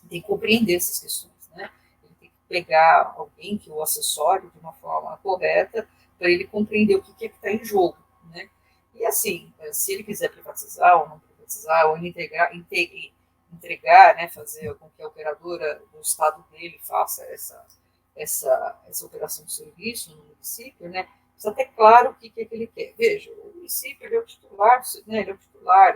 tem que compreender essas questões, né? Ele tem que pegar alguém que o assessore de uma forma correta para ele compreender o que é que está em jogo, né? E assim, se ele quiser privatizar ou não privatizar, ou entregar, né, fazer com que a operadora do estado dele faça essa operação de serviço no município, né, precisa ter claro o que é que ele quer. Veja, o município ele é o titular, né, ele é o titular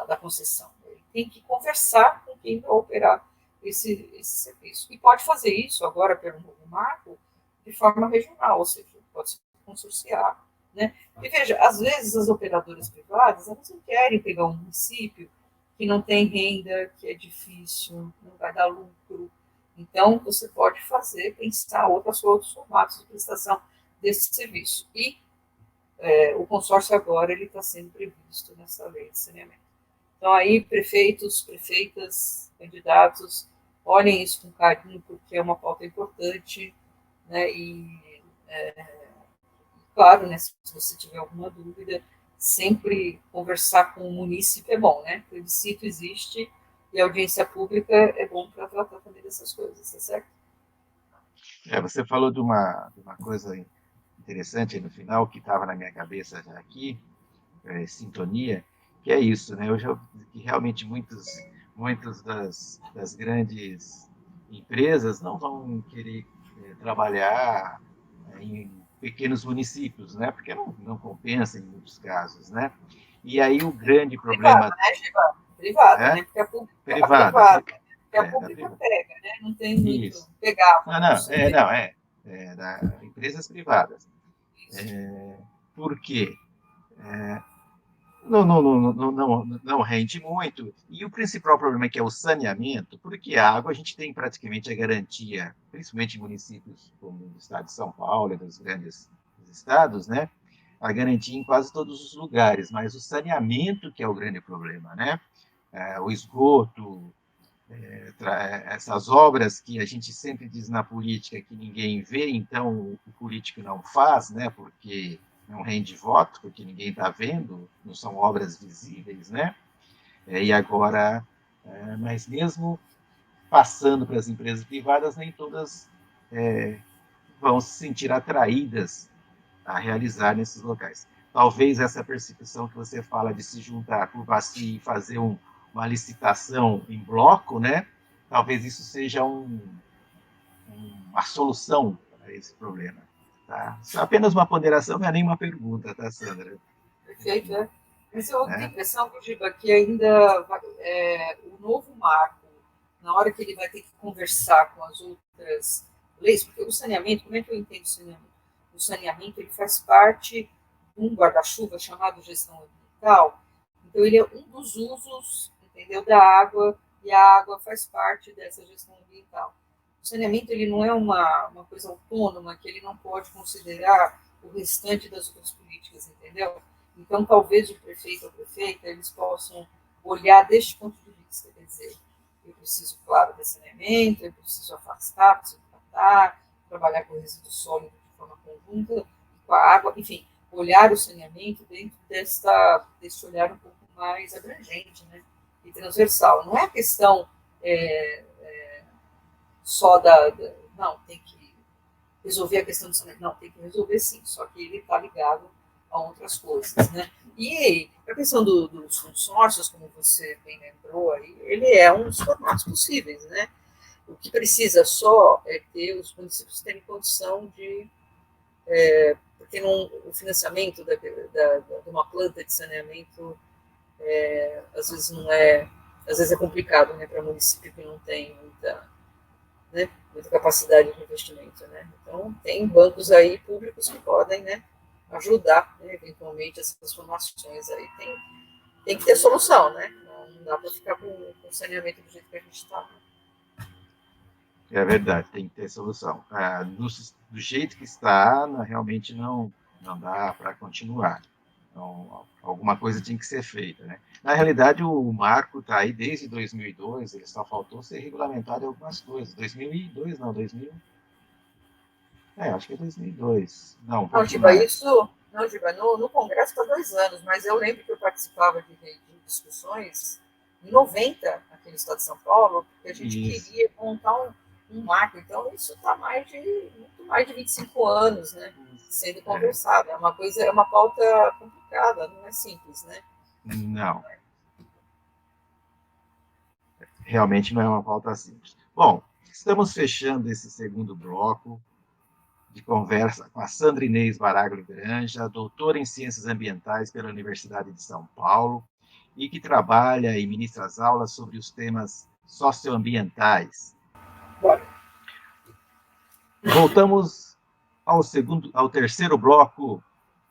da concessão. Ele tem que conversar com quem vai operar esse serviço. E pode fazer isso agora pelo novo marco de forma regional, ou seja, pode se consorciar. Né? E veja, às vezes as operadoras privadas elas não querem pegar um município que não tem renda, que é difícil, não vai dar lucro. Então, você pode pensar outros formatos de prestação desse serviço. E o consórcio agora ele está sendo previsto nessa lei de saneamento. Então, aí, prefeitos, prefeitas, candidatos, olhem isso com carinho, porque é uma pauta importante, né? E, claro, né, se você tiver alguma dúvida, sempre conversar com o município é bom, né? O plebiscito existe e a audiência pública é bom para tratar também dessas coisas, tá certo? Você falou de uma coisa interessante aí no final, que estava na minha cabeça já aqui, sintonia, que é isso, né? Eu já que realmente muitos das grandes empresas não vão querer trabalhar em pequenos municípios, né? Porque não compensa em muitos casos, né? E aí o grande Privada, problema né, Giba? Privada, é né? Porque a pública, privada, porque a da pública privada. pega, né? Não tem muito, Isso. pegava, Não, não não, sei. empresas privadas. Isso. Por quê? não rende muito. E o principal problema é que é o saneamento, porque a água a gente tem praticamente a garantia, principalmente em municípios como o estado de São Paulo e dos grandes estados, né? A garantia em quase todos os lugares, mas o saneamento que é o grande problema, né? O esgoto, essas obras que a gente sempre diz na política que ninguém vê, então o político não faz, né? Porque não rende voto, porque ninguém está vendo, não são obras visíveis, né? E agora, mas mesmo passando para as empresas privadas, nem todas vão se sentir atraídas a realizar nesses locais. Talvez essa percepção que você fala de se juntar por bacia e fazer uma licitação em bloco, né? Talvez isso seja uma solução para esse problema. Tá? Isso é apenas uma ponderação, não é nem uma pergunta, tá, Sandra? Perfeito, né? Mas eu tenho a Né? impressão, Giba, que ainda o novo marco, na hora que ele vai ter que conversar com as outras leis, porque o saneamento, como é que eu entendo o saneamento? O saneamento ele faz parte de um guarda-chuva chamado gestão ambiental, então ele é um dos usos, entendeu, da água, e a água faz parte dessa gestão ambiental. O saneamento ele não é uma coisa autônoma que ele não pode considerar o restante das outras políticas, entendeu? Então, talvez o prefeito ou a prefeita eles possam olhar deste ponto de vista, quer dizer, eu preciso, claro, de saneamento, eu preciso afastar, preciso tratar, trabalhar com resíduo sólido de forma conjunta, com a água, enfim, olhar o saneamento dentro desse olhar um pouco mais abrangente, né, e transversal. Não é a questão é, só não, tem que resolver a questão do saneamento. Não, tem que resolver sim, só que ele está ligado a outras coisas, né? E a questão dos consórcios, como você bem lembrou aí, ele é um dos formatos possíveis, né? O que precisa só é ter os municípios terem condição de porque o financiamento de uma planta de saneamento às vezes não é, às vezes é complicado, né, para município que não tem muita capacidade de investimento, né? Então tem bancos aí públicos que podem, né, ajudar, né, eventualmente essas transformações aí. Tem que ter solução, né? Não dá para ficar com saneamento do jeito que a gente está. É verdade, tem que ter solução. Do jeito que está, realmente não dá para continuar. Então, alguma coisa tinha que ser feita, né? Na realidade, o marco está aí desde 2002, ele só faltou ser regulamentado em algumas coisas. 2002, não, 2000, acho que é 2002. Não, um Não, pouquinho Giba, mais. isso. Não, Giba, no Congresso está 2 anos, mas eu lembro que eu participava de discussões em 90, aqui no estado de São Paulo, porque a gente Isso. queria montar um marco. Então, isso está muito mais de 25 anos, né? Sendo É, conversado. É uma coisa, é uma pauta complicada, não é simples, né? não, realmente não é uma pauta simples. Bom, estamos fechando esse segundo bloco de conversa com a Sandra Inês Baraglio Granja, doutora em Ciências Ambientais pela Universidade de São Paulo e que trabalha e ministra as aulas sobre os temas socioambientais. Bora. Voltamos ao terceiro bloco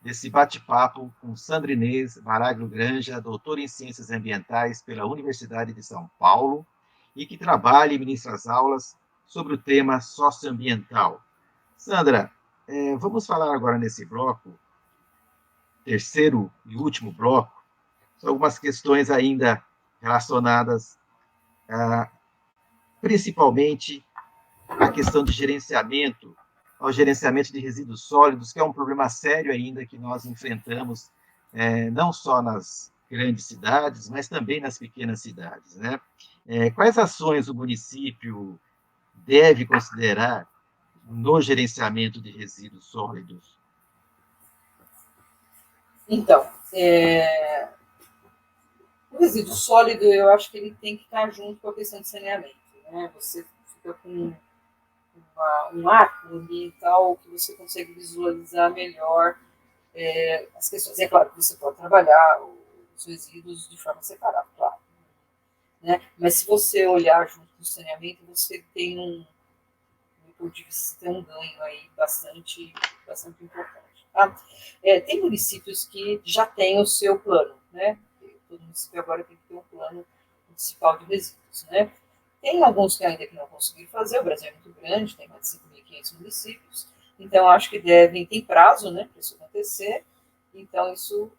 desse bate-papo com Sandra Inês Baraglio Granja, doutora em Ciências Ambientais pela Universidade de São Paulo e que trabalha e ministra as aulas sobre o tema socioambiental. Sandra, vamos falar agora nesse bloco, terceiro e último bloco, sobre algumas questões ainda relacionadas principalmente à questão de gerenciamento, ao gerenciamento de resíduos sólidos, que é um problema sério ainda que nós enfrentamos, não só nas grandes cidades, mas também nas pequenas cidades, né? Quais ações o município deve considerar no gerenciamento de resíduos sólidos? Então, o resíduo sólido, eu acho que ele tem que estar junto com a questão de saneamento, né? Você fica com um arco ambiental que você consegue visualizar melhor as questões. É claro que você pode trabalhar os resíduos de forma separada, claro. Né? Mas se você olhar junto com o saneamento, você tem do ponto de vista, você tem um ganho aí bastante importante. Tá? Tem municípios que já têm o seu plano. né? Todo município agora tem que ter um plano municipal de resíduos, né? Tem alguns que ainda que não conseguiram fazer, o Brasil é muito grande, tem mais de 5.500 municípios, então acho que tem prazo, né, para isso acontecer, então isso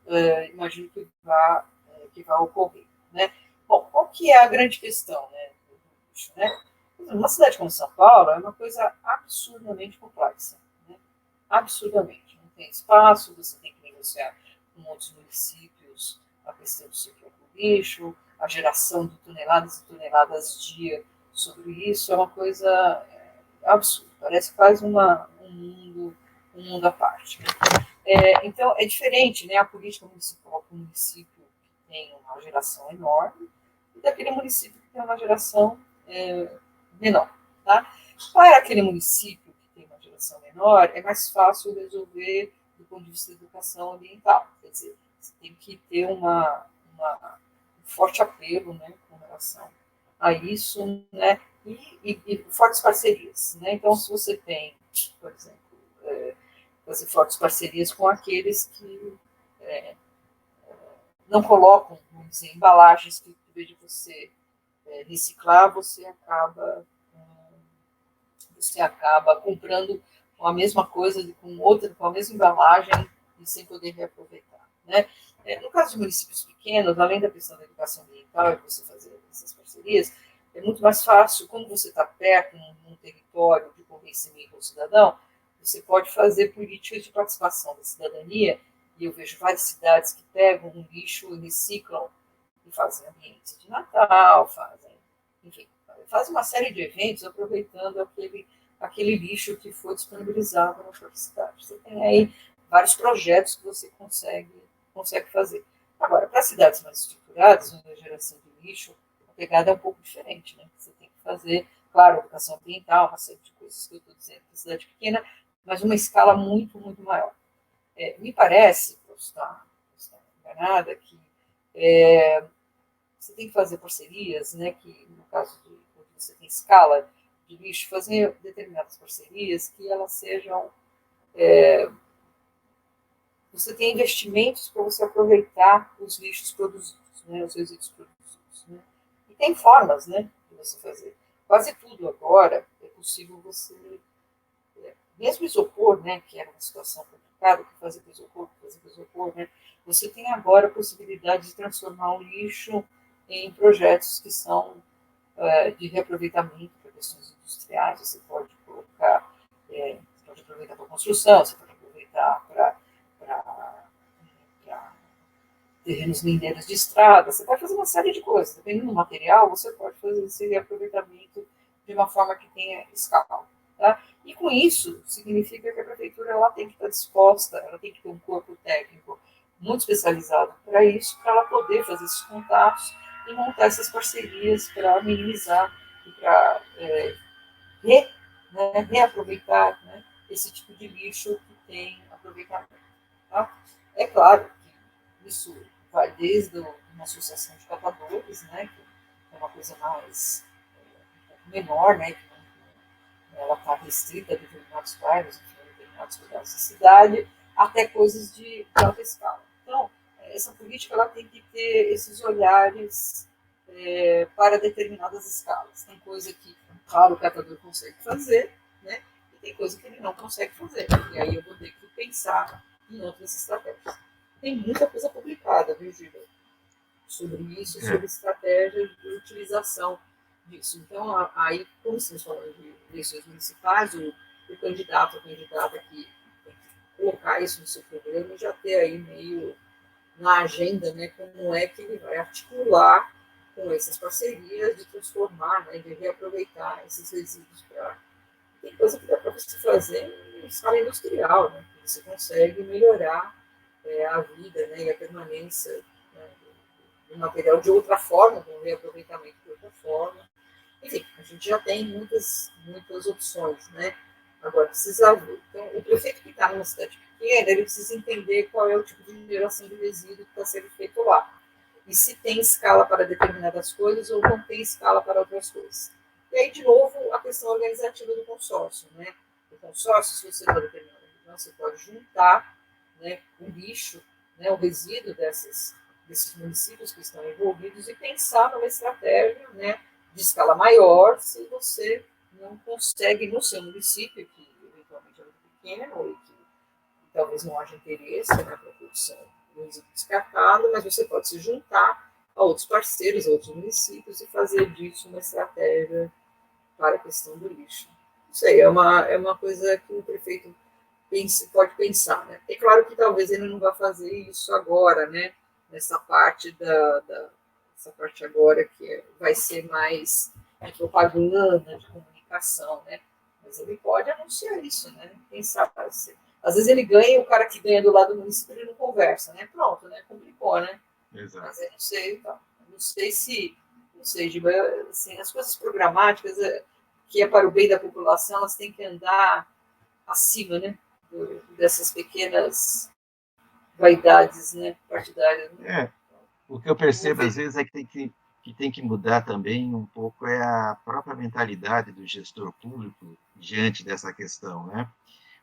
imagino que vai ocorrer, né? Bom, qual que é a grande questão, né, do lixo, né? Uma cidade como São Paulo é uma coisa absurdamente complexa, né? Absurdamente. Não tem espaço, você tem que negociar com outros municípios a questão do seu próprio lixo, a geração de toneladas e toneladas dia sobre isso é uma coisa absurda. Parece quase um mundo à parte. Né? Então, é diferente, né, a política municipal para um município que tem uma geração enorme e daquele município que tem uma geração menor. Tá? Para aquele município que tem uma geração menor, é mais fácil resolver do ponto de vista da educação ambiental. Quer dizer, você tem que ter um forte apelo, né, com relação a isso, né, e fortes parcerias. Né? Então, se você tem, por exemplo, fazer fortes parcerias com aqueles que não colocam, vamos dizer, embalagens que, em vez de você reciclar, você acaba comprando a mesma coisa com a mesma embalagem e sem poder reaproveitar. Né? No caso de municípios pequenos, além da questão da educação ambiental e você fazer essas parcerias, é muito mais fácil, quando você está perto, num território de convencimento ao cidadão, você pode fazer políticas de participação da cidadania, e eu vejo várias cidades que pegam um lixo e reciclam e fazem ambientes de Natal, enfim, faz uma série de eventos aproveitando aquele lixo que foi disponibilizado na própria cidade. Você tem aí vários projetos que você consegue fazer. Agora, para cidades mais estruturadas, onde a geração de lixo, a pegada é um pouco diferente. Né? Você tem que fazer, claro, educação ambiental, uma série de coisas que eu estou dizendo para cidade pequena, mas uma escala muito, muito maior. Me parece, posso estar enganada, que você tem que fazer parcerias, né, que no caso de quando você tem escala de lixo, fazer determinadas parcerias que elas sejam... você tem investimentos para você aproveitar os lixos produzidos, né, os resíduos produzidos. Né? E tem formas, né, de você fazer. Quase tudo agora é possível você... mesmo isopor, né, que era uma situação complicada, que fazer com isopor, né, você tem agora a possibilidade de transformar o lixo em projetos que são de reaproveitamento para questões industriais. Você pode colocar, você pode aproveitar para construção, você pode aproveitar para terrenos mineiros de estrada, você pode fazer uma série de coisas. Dependendo do material, você pode fazer esse reaproveitamento de uma forma que tenha escala. Tá? E com isso, significa que a prefeitura ela tem que estar disposta, ela tem que ter um corpo técnico muito especializado para isso, para ela poder fazer esses contatos e montar essas parcerias para minimizar e para reaproveitar, né, esse tipo de lixo que tem aproveitamento. Tá? É claro que isso vai desde uma associação de catadores, né, que é uma coisa mais um pouco menor, né, que ela está restrita a determinados bairros, a determinados pedaços da cidade, até coisas de alta escala. Então, essa política ela tem que ter esses olhares para determinadas escalas. Tem coisa que, claro, o catador consegue fazer, né? E tem coisa que ele não consegue fazer. E aí eu vou ter que pensar em outras estratégias. Tem muita coisa publicada, viu, Gilda? Sobre isso, sobre estratégias de utilização disso. Então, aí, como vocês falam de eleições municipais, o candidato, a candidata que tem que colocar isso no seu programa e já ter aí meio na agenda, né, como é que ele vai articular com essas parcerias de transformar, né, de reaproveitar esses resíduos para... Tem coisa que dá para você fazer em escala industrial, né, que você consegue melhorar a vida, né, e a permanência, né, do material de outra forma, com reaproveitamento de outra forma. Enfim, a gente já tem muitas opções, né? Agora, precisa ver. Então, o prefeito que está numa cidade pequena, ele precisa entender qual é o tipo de geração de resíduo que está sendo feito lá. E se tem escala para determinadas coisas ou não tem escala para outras coisas. E aí, de novo, a questão organizativa do consórcio, né? O consórcio, se você está determinando a região, você pode juntar, né, o lixo, né, o resíduo desses desses municípios que estão envolvidos e pensar numa estratégia, né, de escala maior, se você não consegue no seu município, que eventualmente é muito pequeno e que talvez não haja interesse, né, para a produção do resíduo descartado, mas você pode se juntar a outros parceiros, a outros municípios e fazer disso uma estratégia para a questão do lixo. Isso aí é uma coisa que o prefeito pode pensar, né? É claro que talvez ele não vá fazer isso agora, né? Nessa parte essa parte agora que vai ser mais de propaganda, de comunicação, né? Mas ele pode anunciar isso, né? Quem sabe? Às vezes ele ganha e o cara que ganha do lado do município ele não conversa, né? Pronto, né? Complicou, né? Exato. Mas eu não sei, tá? Não sei se, não sei, Giba, assim, as coisas programáticas que é para o bem da população, elas têm que andar acima, né? Dessas pequenas vaidades, né? Partidárias. Né? O que eu percebo às vezes é que tem que mudar também um pouco é a própria mentalidade do gestor público diante dessa questão, né?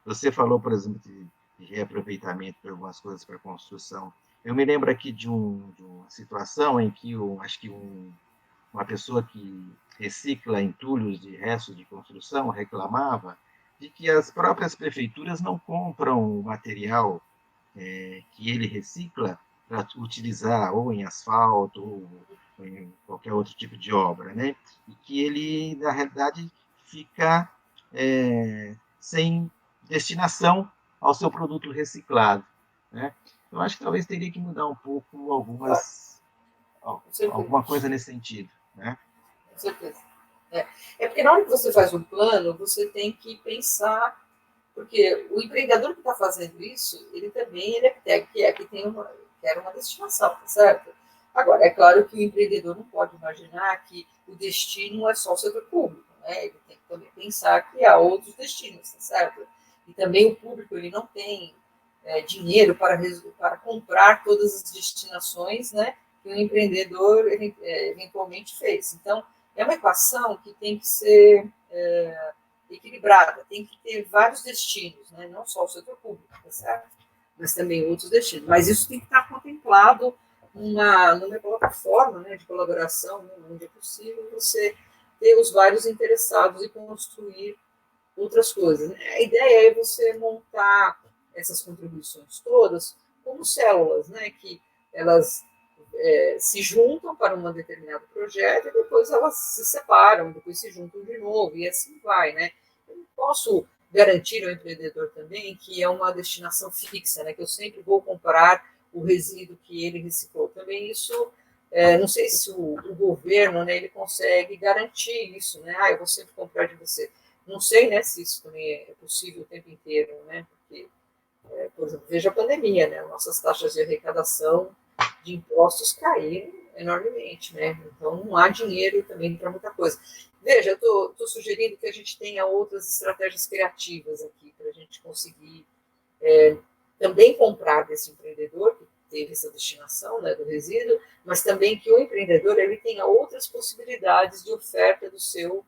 Você falou, por exemplo, de reaproveitamento de algumas coisas para construção. Eu me lembro aqui de uma situação em que acho que uma pessoa que recicla entulhos de restos de construção reclamava de que as próprias prefeituras não compram o material que ele recicla para utilizar ou em asfalto ou em qualquer outro tipo de obra, né? E que ele, na realidade, fica sem destinação ao seu produto reciclado, né? Eu acho que talvez teria que mudar um pouco alguma coisa nesse sentido, né? Com certeza. É porque na hora que você faz um plano, você tem que pensar, porque o empreendedor que está fazendo isso, ele também que tem quer uma destinação, tá certo? Agora, é claro que o empreendedor não pode imaginar que o destino é só o setor público, né? Ele tem que também pensar que há outros destinos, tá certo? E também o público, ele não tem dinheiro para comprar todas as destinações, né, que o empreendedor eventualmente fez. Então, é uma equação que tem que ser equilibrada, tem que ter vários destinos, né, não só o setor público, tá certo? Mas também outros destinos. Mas isso tem que estar contemplado numa plataforma, né, de colaboração, né, onde é possível você ter os vários interessados e construir outras coisas. A ideia é você montar essas contribuições todas como células, né, que elas se juntam para um determinado projeto e depois elas se separam, depois se juntam de novo e assim vai, né? Eu não posso garantir ao empreendedor também que é uma destinação fixa, né, que eu sempre vou comprar o resíduo que ele reciclou. Também isso, não sei se o governo, né, ele consegue garantir isso, né? Eu vou sempre comprar de você. Não sei, né, se isso também é possível o tempo inteiro, né? Porque, por exemplo, veja a pandemia, né? Nossas taxas de arrecadação de impostos caíram enormemente, né? Então não há dinheiro também para muita coisa. Veja, eu estou sugerindo que a gente tenha outras estratégias criativas aqui para a gente conseguir também comprar desse empreendedor que teve essa destinação, né, do resíduo, mas também que o empreendedor ele tenha outras possibilidades de oferta do seu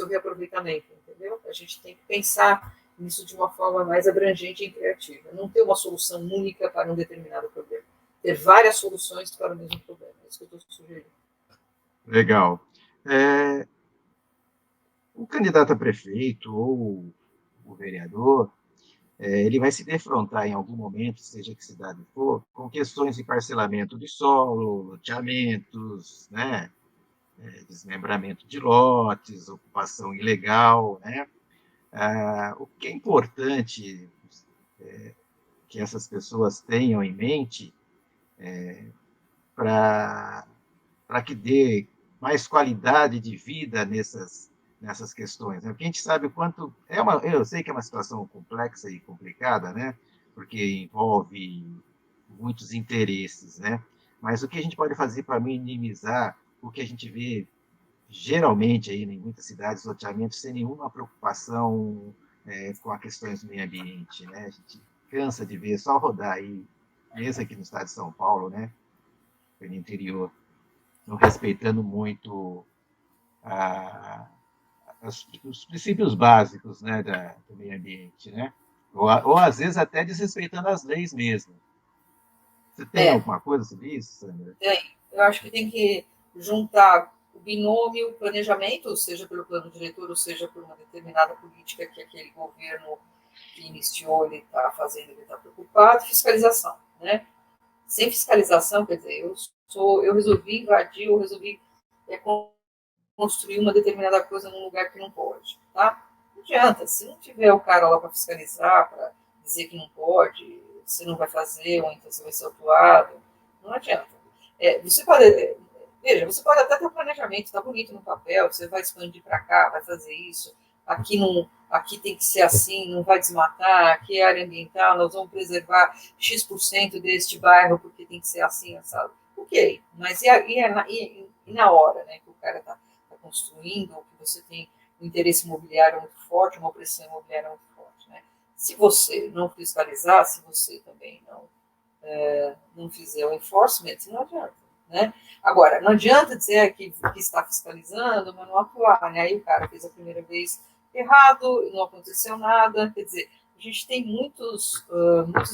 reaproveitamento, entendeu? A gente tem que pensar nisso de uma forma mais abrangente e criativa. Não ter uma solução única para um determinado problema. Ter várias soluções para o mesmo problema. É isso que eu estou sugerindo. Legal. O candidato a prefeito ou o vereador, ele vai se defrontar em algum momento, seja que cidade for, com questões de parcelamento de solo, loteamentos, né? Desmembramento de lotes, ocupação ilegal, né? O que é importante que essas pessoas tenham em mente para que dê mais qualidade de vida nessas questões, né? Porque a gente sabe o quanto eu sei que é uma situação complexa e complicada, né? Porque envolve muitos interesses, né? Mas o que a gente pode fazer para minimizar o que a gente vê geralmente aí em muitas cidades, loteamentos sem nenhuma preocupação com as questões do meio ambiente, né? A gente cansa de ver, só rodar aí, mesmo aqui no estado de São Paulo, né? No interior, não respeitando muito os princípios básicos, né, do meio ambiente, né? Ou às vezes até desrespeitando as leis mesmo. Você tem alguma coisa sobre isso, Sandra? Tem. Eu acho que tem que juntar o binômio planejamento, seja pelo plano diretor, ou seja por uma determinada política que aquele governo que iniciou ele está fazendo, ele está preocupado, fiscalização, né? Sem fiscalização, quer dizer, eu resolvi invadir, eu resolvi é, construir uma determinada coisa num lugar que não pode, tá? Não adianta, se não tiver o cara lá para fiscalizar, para dizer que não pode, você não vai fazer, ou então você vai ser autuado, não adianta. Você pode, veja, você pode até ter um planejamento, está bonito no papel, você vai expandir para cá, vai fazer isso, aqui não, aqui tem que ser assim, não vai desmatar, aqui é área ambiental, nós vamos preservar X% deste bairro porque tem que ser assim, sabe? Ok, mas e na hora, né, que o cara está construindo, ou que você tem um interesse imobiliário muito forte, uma pressão imobiliária muito forte, né? Se você não fiscalizar, se você também não fizer o enforcement, não adianta, né? Agora, não adianta dizer que está fiscalizando, mas não atuar, né? Aí o cara fez a primeira vez errado, não aconteceu nada, quer dizer, a gente tem muitos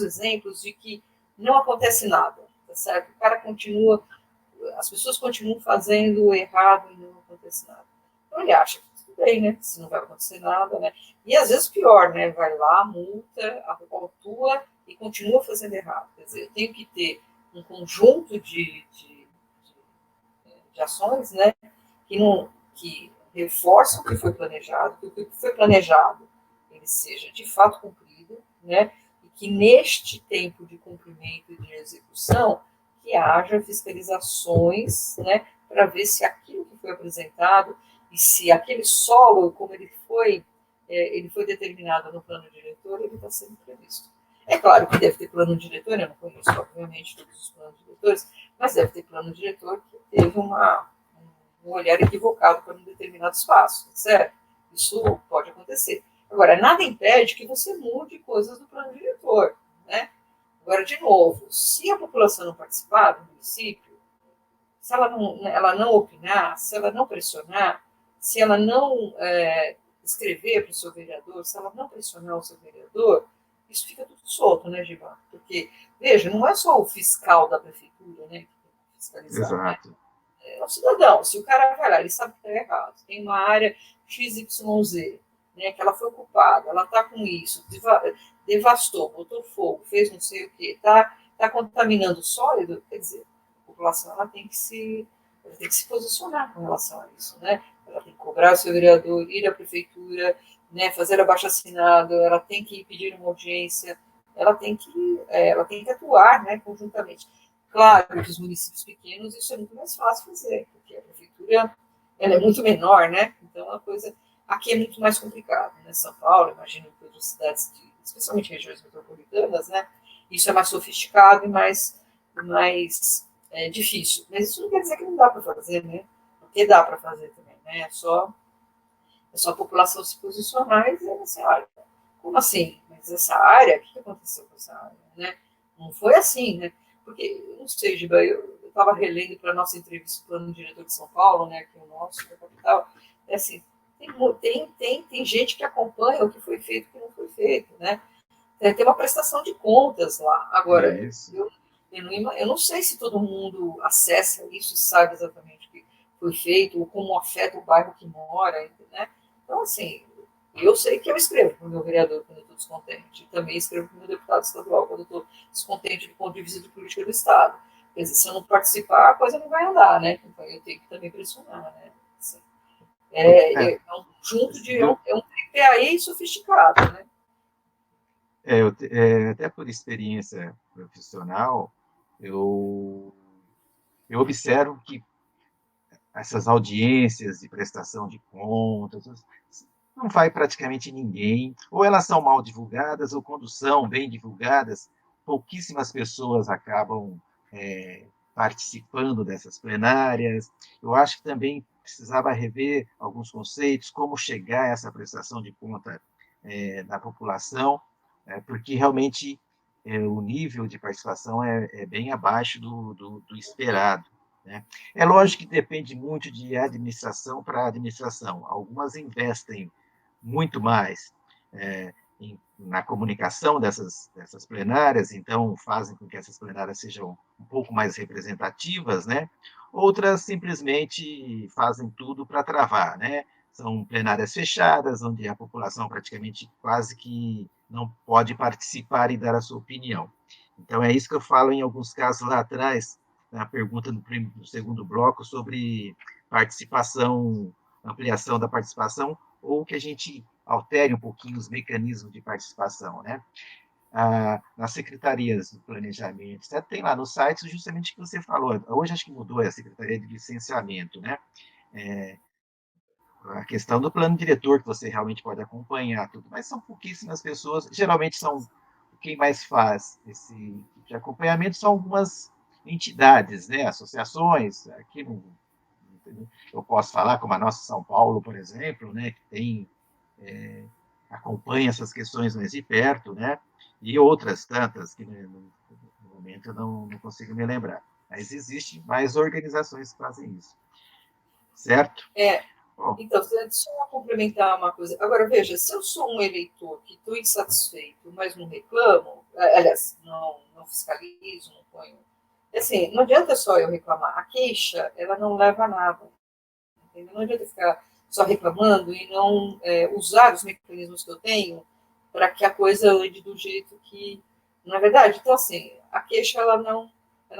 exemplos de que não acontece nada, tá certo? O cara continua, as pessoas continuam fazendo errado e não acontece nada. Então ele acha que tudo bem, né? Se não vai acontecer nada, né? E às vezes pior, né? Vai lá, multa, autua e continua fazendo errado. Quer dizer, eu tenho que ter um conjunto de ações, né? Que reforçam o que foi planejado, que o que foi planejado ele seja de fato cumprido, né? E que neste tempo de cumprimento e de execução que haja fiscalizações, né, para ver se aquilo que foi apresentado e se aquele solo, como ele foi determinado no plano diretor, ele está sendo previsto. É claro que deve ter plano diretor, eu não conheço, obviamente, todos os planos diretores, mas deve ter plano diretor que teve um olhar equivocado para um determinado espaço, certo? Isso pode acontecer. Agora, nada impede que você mude coisas do plano diretor, né? Agora, de novo, se a população não participar do município, se ela não opinar, se ela não pressionar, se ela não escrever para o seu vereador, se ela não pressionar o seu vereador, isso fica tudo solto, né, Giba? Porque, veja, não é só o fiscal da prefeitura, né, que tem que fiscalizar, né? Exato. É o cidadão. Se o cara vai lá, ele sabe que está errado, tem uma área XYZ, né, que ela foi ocupada, ela está com isso, devastou, botou fogo, fez não sei o quê, tá contaminando o sólido, quer dizer, a população ela tem que se posicionar com relação a isso, né? Ela tem que cobrar o seu vereador, ir à prefeitura, né, fazer abaixo-assinado, ela tem que pedir uma audiência, ela tem que atuar, né, conjuntamente. Claro que os municípios pequenos isso é muito mais fácil fazer, porque a prefeitura ela é muito menor, né? Então a coisa aqui é muito mais complicado, né? São Paulo, imagino que outras cidades, especialmente regiões metropolitanas, né? Isso é mais sofisticado e mais difícil. Mas isso não quer dizer que não dá para fazer, né? Porque dá para fazer também, né? É só a população se posicionar e dizer assim, olha, como assim? Mas essa área, o que aconteceu com essa área? Né? Não foi assim, né? Porque, eu não sei, Giba, eu estava relendo para a nossa entrevista com o plano diretor de São Paulo, né, que é o nosso, da capital, é assim, tem gente que acompanha o que foi feito e o que não foi feito, né? Tem uma prestação de contas lá. Agora, Isso. eu não sei se todo mundo acessa isso e sabe exatamente o que foi feito, ou como afeta o bairro que mora, né? Então, assim, eu sei que eu escrevo para o meu vereador quando eu estou descontente, e também escrevo para o meu deputado estadual quando eu estou descontente do ponto de vista de política do Estado. Quer dizer, se eu não participar, a coisa não vai andar, né? Então eu tenho que também pressionar, né? Assim, É, um conjunto de. É um TPAI sofisticado, né? até por experiência profissional, eu, eu observo que essas audiências de prestação de contas não vai praticamente ninguém, ou elas são mal divulgadas, ou quando são bem divulgadas, pouquíssimas pessoas acabam participando dessas plenárias. Eu acho que também precisava rever alguns conceitos, como chegar a essa prestação de conta da população, porque realmente o nível de participação é bem abaixo do esperado. Né? É lógico que depende muito de administração para administração. Algumas investem muito mais na comunicação dessas plenárias, então fazem com que essas plenárias sejam um pouco mais representativas, né? Outras simplesmente fazem tudo para travar, né? São plenárias fechadas, onde a população praticamente quase que não pode participar e dar a sua opinião. Então, é isso que eu falo em alguns casos lá atrás, na pergunta do segundo bloco, sobre participação, ampliação da participação, ou que a gente altere um pouquinho os mecanismos de participação, né? Nas secretarias do planejamento, você tem lá no site justamente o que você falou. Hoje acho que mudou, é a Secretaria de Licenciamento, né? A questão do plano diretor, que você realmente pode acompanhar tudo, mas são pouquíssimas pessoas, geralmente são quem mais faz esse tipo de acompanhamento são algumas entidades, né, associações, aqui no, eu posso falar como a nossa São Paulo, por exemplo, né, que tem acompanha essas questões mais de perto, né, e outras tantas que no momento eu não consigo me lembrar, mas existem mais organizações que fazem isso, certo? Bom, então, deixa eu complementar uma coisa. Agora, veja, se eu sou um eleitor que estou insatisfeito, mas não reclamo, aliás, não fiscalizo, não ponho... Assim, não adianta só eu reclamar. A queixa, ela não leva a nada. Entendeu? Não adianta ficar só reclamando e não usar os mecanismos que eu tenho para que a coisa ande do jeito que... Não é verdade? Então, assim, a queixa, ela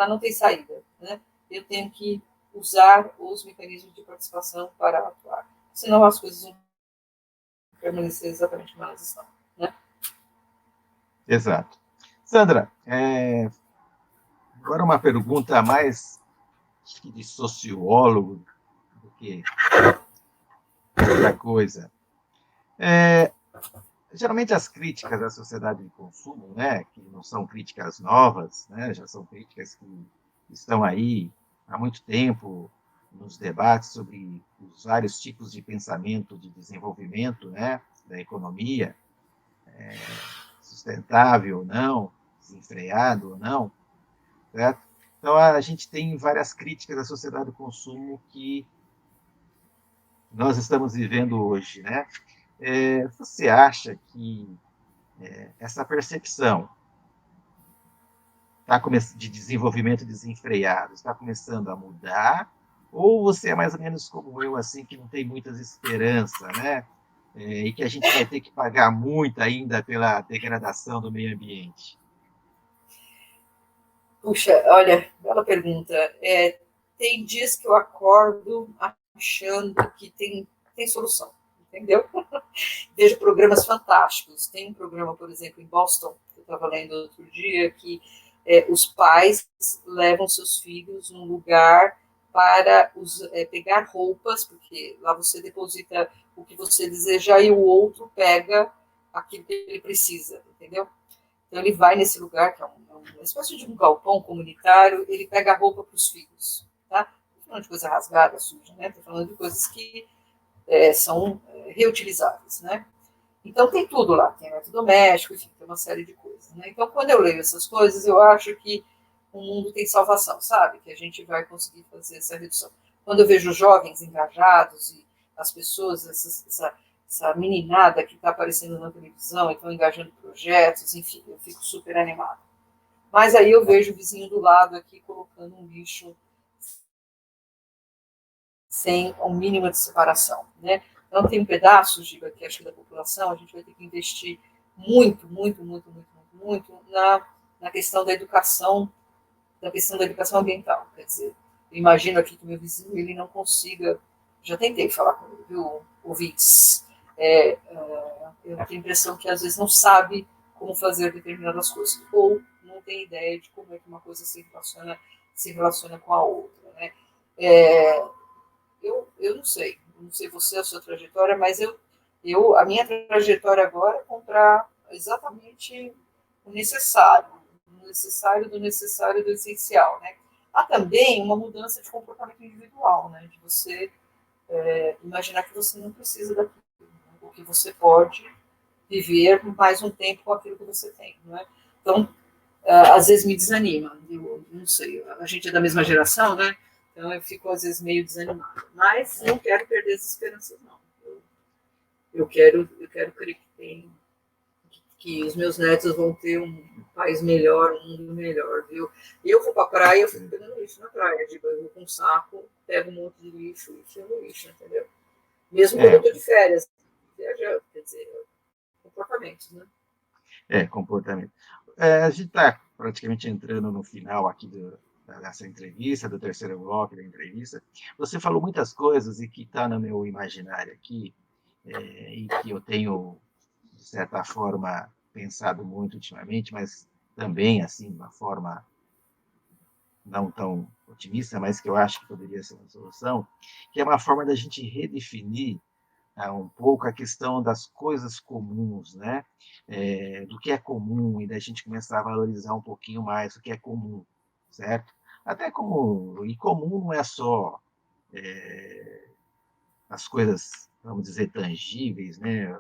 não tem saída, né? Eu tenho que usar os mecanismos de participação para atuar. Senão as coisas vão permanecer exatamente como elas estão. Né? Exato. Sandra, agora uma pergunta mais de sociólogo do que outra coisa. Geralmente as críticas à sociedade de consumo, né, que não são críticas novas, né, já são críticas que estão aí há muito tempo nos debates sobre os vários tipos de pensamento de desenvolvimento, né, da economia, sustentável ou não, desenfreado ou não, certo? Então a gente tem várias críticas à sociedade do consumo que nós estamos vivendo hoje, né? Você acha que essa percepção de desenvolvimento desenfreado está começando a mudar? Ou você é mais ou menos como eu, assim, que não tem muitas esperanças, né? E que a gente vai ter que pagar muito ainda pela degradação do meio ambiente? Puxa, olha, bela pergunta. Tem dias que eu acordo achando que tem solução, entendeu? Vejo programas fantásticos. Tem um programa, por exemplo, em Boston, que eu estava lendo outro dia, que os pais levam seus filhos num lugar para pegar roupas, porque lá você deposita o que você deseja e o outro pega aquilo que ele precisa, entendeu? Então ele vai nesse lugar, que é uma espécie de um galpão comunitário, ele pega a roupa para os filhos, tá? Não estou falando de coisa rasgada, suja, né? Estou falando de coisas que são reutilizáveis, né? Então tem tudo lá, tem eletrodoméstico, enfim, tem uma série de coisas. Né? Então quando eu leio essas coisas, eu acho que o mundo tem salvação, sabe? Que a gente vai conseguir fazer essa redução. Quando eu vejo jovens engajados e as pessoas, essa meninada que está aparecendo na televisão e estão engajando projetos, enfim, eu fico super animada. Mas aí eu vejo o vizinho do lado aqui colocando um lixo sem o mínimo de separação, né? Então, tem um pedaço, Giba, que acho que da população, a gente vai ter que investir muito, muito, muito, muito, muito, muito na questão da educação ambiental. Quer dizer, eu imagino aqui que o meu vizinho, ele não consiga, já tentei falar com ele, viu, ouvintes, eu tenho a impressão que às vezes não sabe como fazer determinadas coisas, ou não tem ideia de como é que uma coisa se relaciona com a outra, né? Eu não sei você, a sua trajetória, mas a minha trajetória agora é comprar exatamente o necessário do necessário do essencial, né? Há também uma mudança de comportamento individual, né? De você imaginar que você não precisa daquilo, né? Ou que você pode viver mais um tempo com aquilo que você tem, né? Então, às vezes me desanima, eu não sei, a gente é da mesma geração, né? Então eu fico às vezes meio desanimada, mas não quero perder as esperanças, não. Eu quero crer que que os meus netos vão ter um país melhor, um mundo melhor, viu? Eu vou para a praia, eu fico pegando lixo na praia, tipo, eu vou com um saco, pego um monte de lixo e tiro no lixo, entendeu? Mesmo quando eu estou de férias, viajando, quer dizer, comportamentos, né? Comportamento. A gente está praticamente entrando no final aqui dessa entrevista, do terceiro bloco da entrevista. Você falou muitas coisas e que está no meu imaginário aqui, e que eu tenho, de certa forma, pensado muito ultimamente, mas também, assim, de uma forma não tão otimista, mas que eu acho que poderia ser uma solução, que é uma forma da gente redefinir um pouco a questão das coisas comuns, né? Do que é comum e da gente começar a valorizar um pouquinho mais o que é comum, certo? Até comum, e comum não é só as coisas, vamos dizer, tangíveis, né?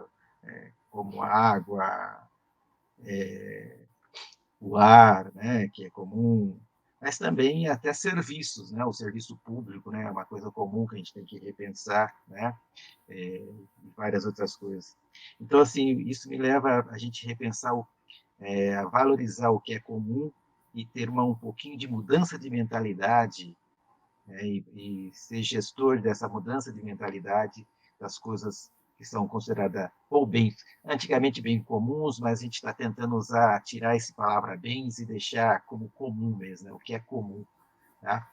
Como a água, o ar, né? Que é comum, mas também até serviços, né? O serviço público, né? É uma coisa comum que a gente tem que repensar, né? E várias outras coisas. Então, assim, isso me leva a gente repensar, a valorizar o que é comum e ter um pouquinho de mudança de mentalidade, né, e ser gestor dessa mudança de mentalidade das coisas que são consideradas ou bem, antigamente bem comuns, mas a gente está tentando tirar essa palavra bens e deixar como comum mesmo, né, o que é comum. Tá?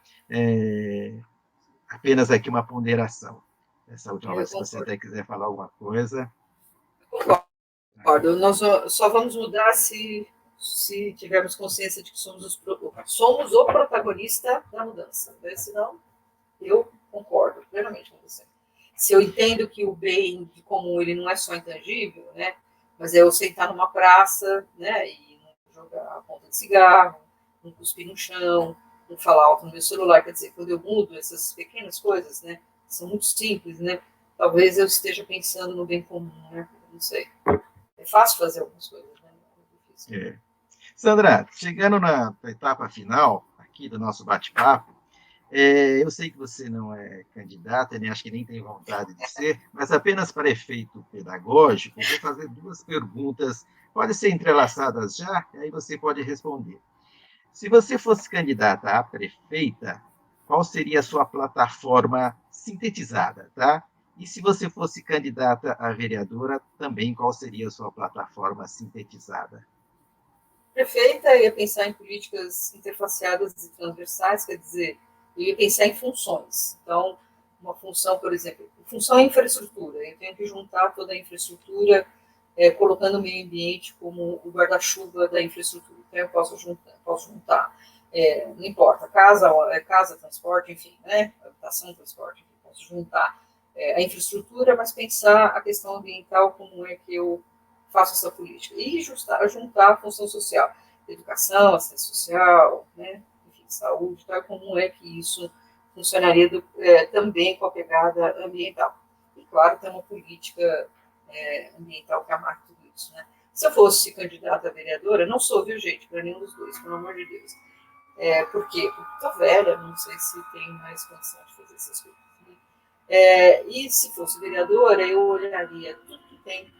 Apenas aqui uma ponderação. Essa última Eu vez, se você concordo. até quiser falar alguma coisa. Concordo. Nós só vamos mudar se tivermos consciência de que somos o protagonista da mudança. Né? Senão, eu concordo plenamente com você. Se eu entendo que o bem comum ele não é só intangível, né? Mas é eu sentar numa praça, né? E não jogar a ponta de cigarro, não cuspir no chão, não falar alto no meu celular. Quer dizer, quando eu mudo essas pequenas coisas, né? São muito simples, né? Talvez eu esteja pensando no bem comum, né? Não sei. É fácil fazer algumas coisas, né? É difícil. Sandra, chegando na etapa final aqui do nosso bate-papo, eu sei que você não é candidata, nem acho que nem tem vontade de ser, mas apenas para efeito pedagógico, vou fazer duas perguntas, podem ser entrelaçadas já, e aí você pode responder. Se você fosse candidata a prefeita, qual seria a sua plataforma sintetizada, tá? E se você fosse candidata a vereadora, também qual seria a sua plataforma sintetizada? Prefeita ia pensar em políticas interfaceadas e transversais, quer dizer, eu ia pensar em funções. Então, uma função, por exemplo, função é infraestrutura. Eu tenho que juntar toda a infraestrutura, colocando o meio ambiente como o guarda-chuva da infraestrutura. Então, eu posso juntar não importa, casa, transporte, enfim, né? Habitação, transporte, enfim, posso juntar a infraestrutura, mas pensar a questão ambiental, como é que eu faço essa política. E juntar a função social, educação, assistência social, né? Enfim, saúde, tá? Como é que isso funcionaria também com a pegada ambiental. E, claro, tem uma política ambiental que amarre tudo isso, né? Se eu fosse candidata a vereadora, não sou, viu, gente, para nenhum dos dois, pelo amor de Deus. Por quê? Porque estou velha, não sei se tem mais condição de fazer essas coisas. E se fosse vereadora, eu olharia tudo que tem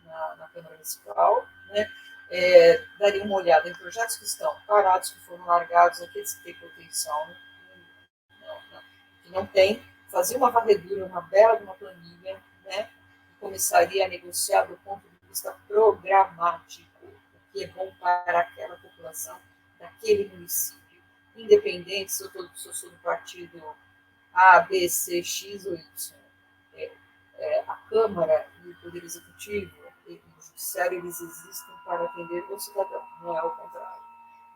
na Câmara Municipal, né? Daria uma olhada em projetos que estão parados, que foram largados, aqueles que têm potencial, que não tem, fazia uma varredura, uma bela de uma planilha, né? E começaria a negociar do ponto de vista programático, o que é bom para aquela população daquele município, independente se eu sou do partido A, B, C, X ou Y. A Câmara e o Poder Executivo e o Judiciário, eles existem para atender o cidadão, não é o contrário.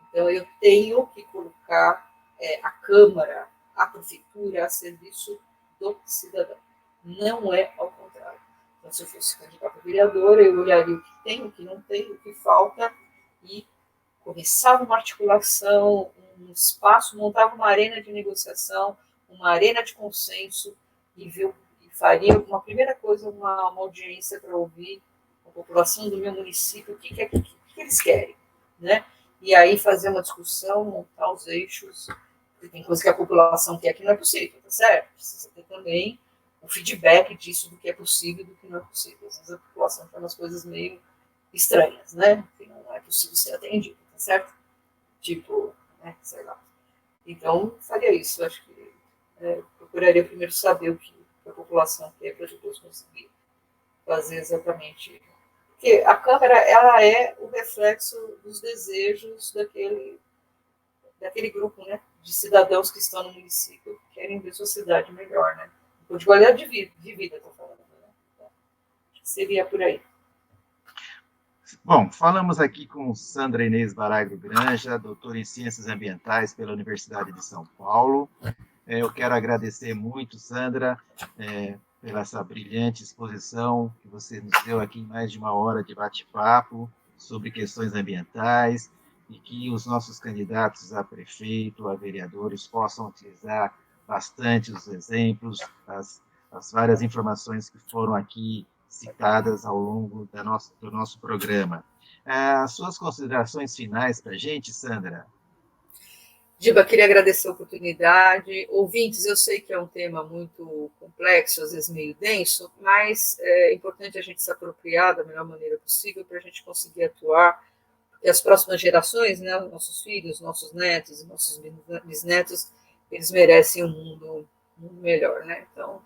Então, eu tenho que colocar a Câmara, a Prefeitura, a serviço do cidadão. Não é ao contrário. Então, se eu fosse candidato a vereadora, eu olharia o que tem, o que não tem, o que falta e começava uma articulação, um espaço, montava uma arena de negociação, uma arena de consenso e faria uma primeira coisa, uma audiência para ouvir a população do meu município, o que eles querem, né? E aí fazer uma discussão, montar os eixos, porque tem coisa que a população quer que não é possível, tá certo? Precisa ter também o feedback disso, do que é possível e do que não é possível. Às vezes a população tem umas coisas meio estranhas, né? Que não é possível ser atendido, tá certo? Tipo, né, sei lá. Então, faria isso. Acho que procuraria primeiro saber o que a população quer para depois conseguir fazer exatamente. Porque a Câmara, ela é o reflexo dos desejos daquele grupo, né, de cidadãos que estão no município que querem ver sua cidade melhor, né? De qualidade de vida, estou falando, né? Acho que seria por aí. Bom, falamos aqui com Sandra Inês Baragro Granja, doutora em Ciências Ambientais pela Universidade de São Paulo. Eu quero agradecer muito, Sandra, pela essa brilhante exposição que você nos deu aqui em mais de uma hora de bate-papo sobre questões ambientais e que os nossos candidatos a prefeito, a vereadores, possam utilizar bastante os exemplos, as várias informações que foram aqui citadas ao longo do nosso programa. As suas considerações finais para a gente, Sandra? Diba, queria agradecer a oportunidade. Ouvintes, eu sei que é um tema muito complexo, às vezes meio denso, mas é importante a gente se apropriar da melhor maneira possível para a gente conseguir atuar, porque as próximas gerações, né, nossos filhos, nossos netos e nossos bisnetos, eles merecem um mundo melhor, né? Então,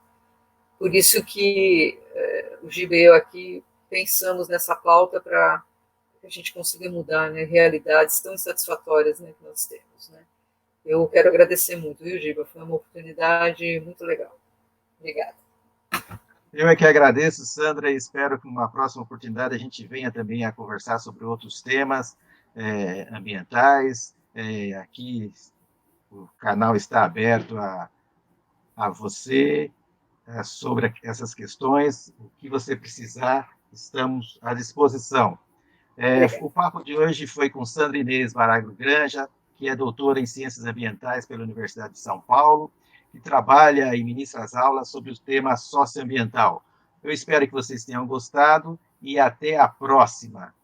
por isso que o Giba e eu aqui pensamos nessa pauta para que a gente consiga mudar, né, realidades tão insatisfatórias, né, que nós temos, né? Eu quero agradecer muito, viu, Giba? Foi uma oportunidade muito legal. Obrigada. Eu é que agradeço, Sandra, e espero que numa próxima oportunidade a gente venha também a conversar sobre outros temas ambientais. Aqui o canal está aberto a você sobre essas questões. O que você precisar, estamos à disposição. O papo de hoje foi com Sandra Inês Baragro Granja, que é doutora em Ciências Ambientais pela Universidade de São Paulo, que trabalha e ministra as aulas sobre o tema socioambiental. Eu espero que vocês tenham gostado e até a próxima.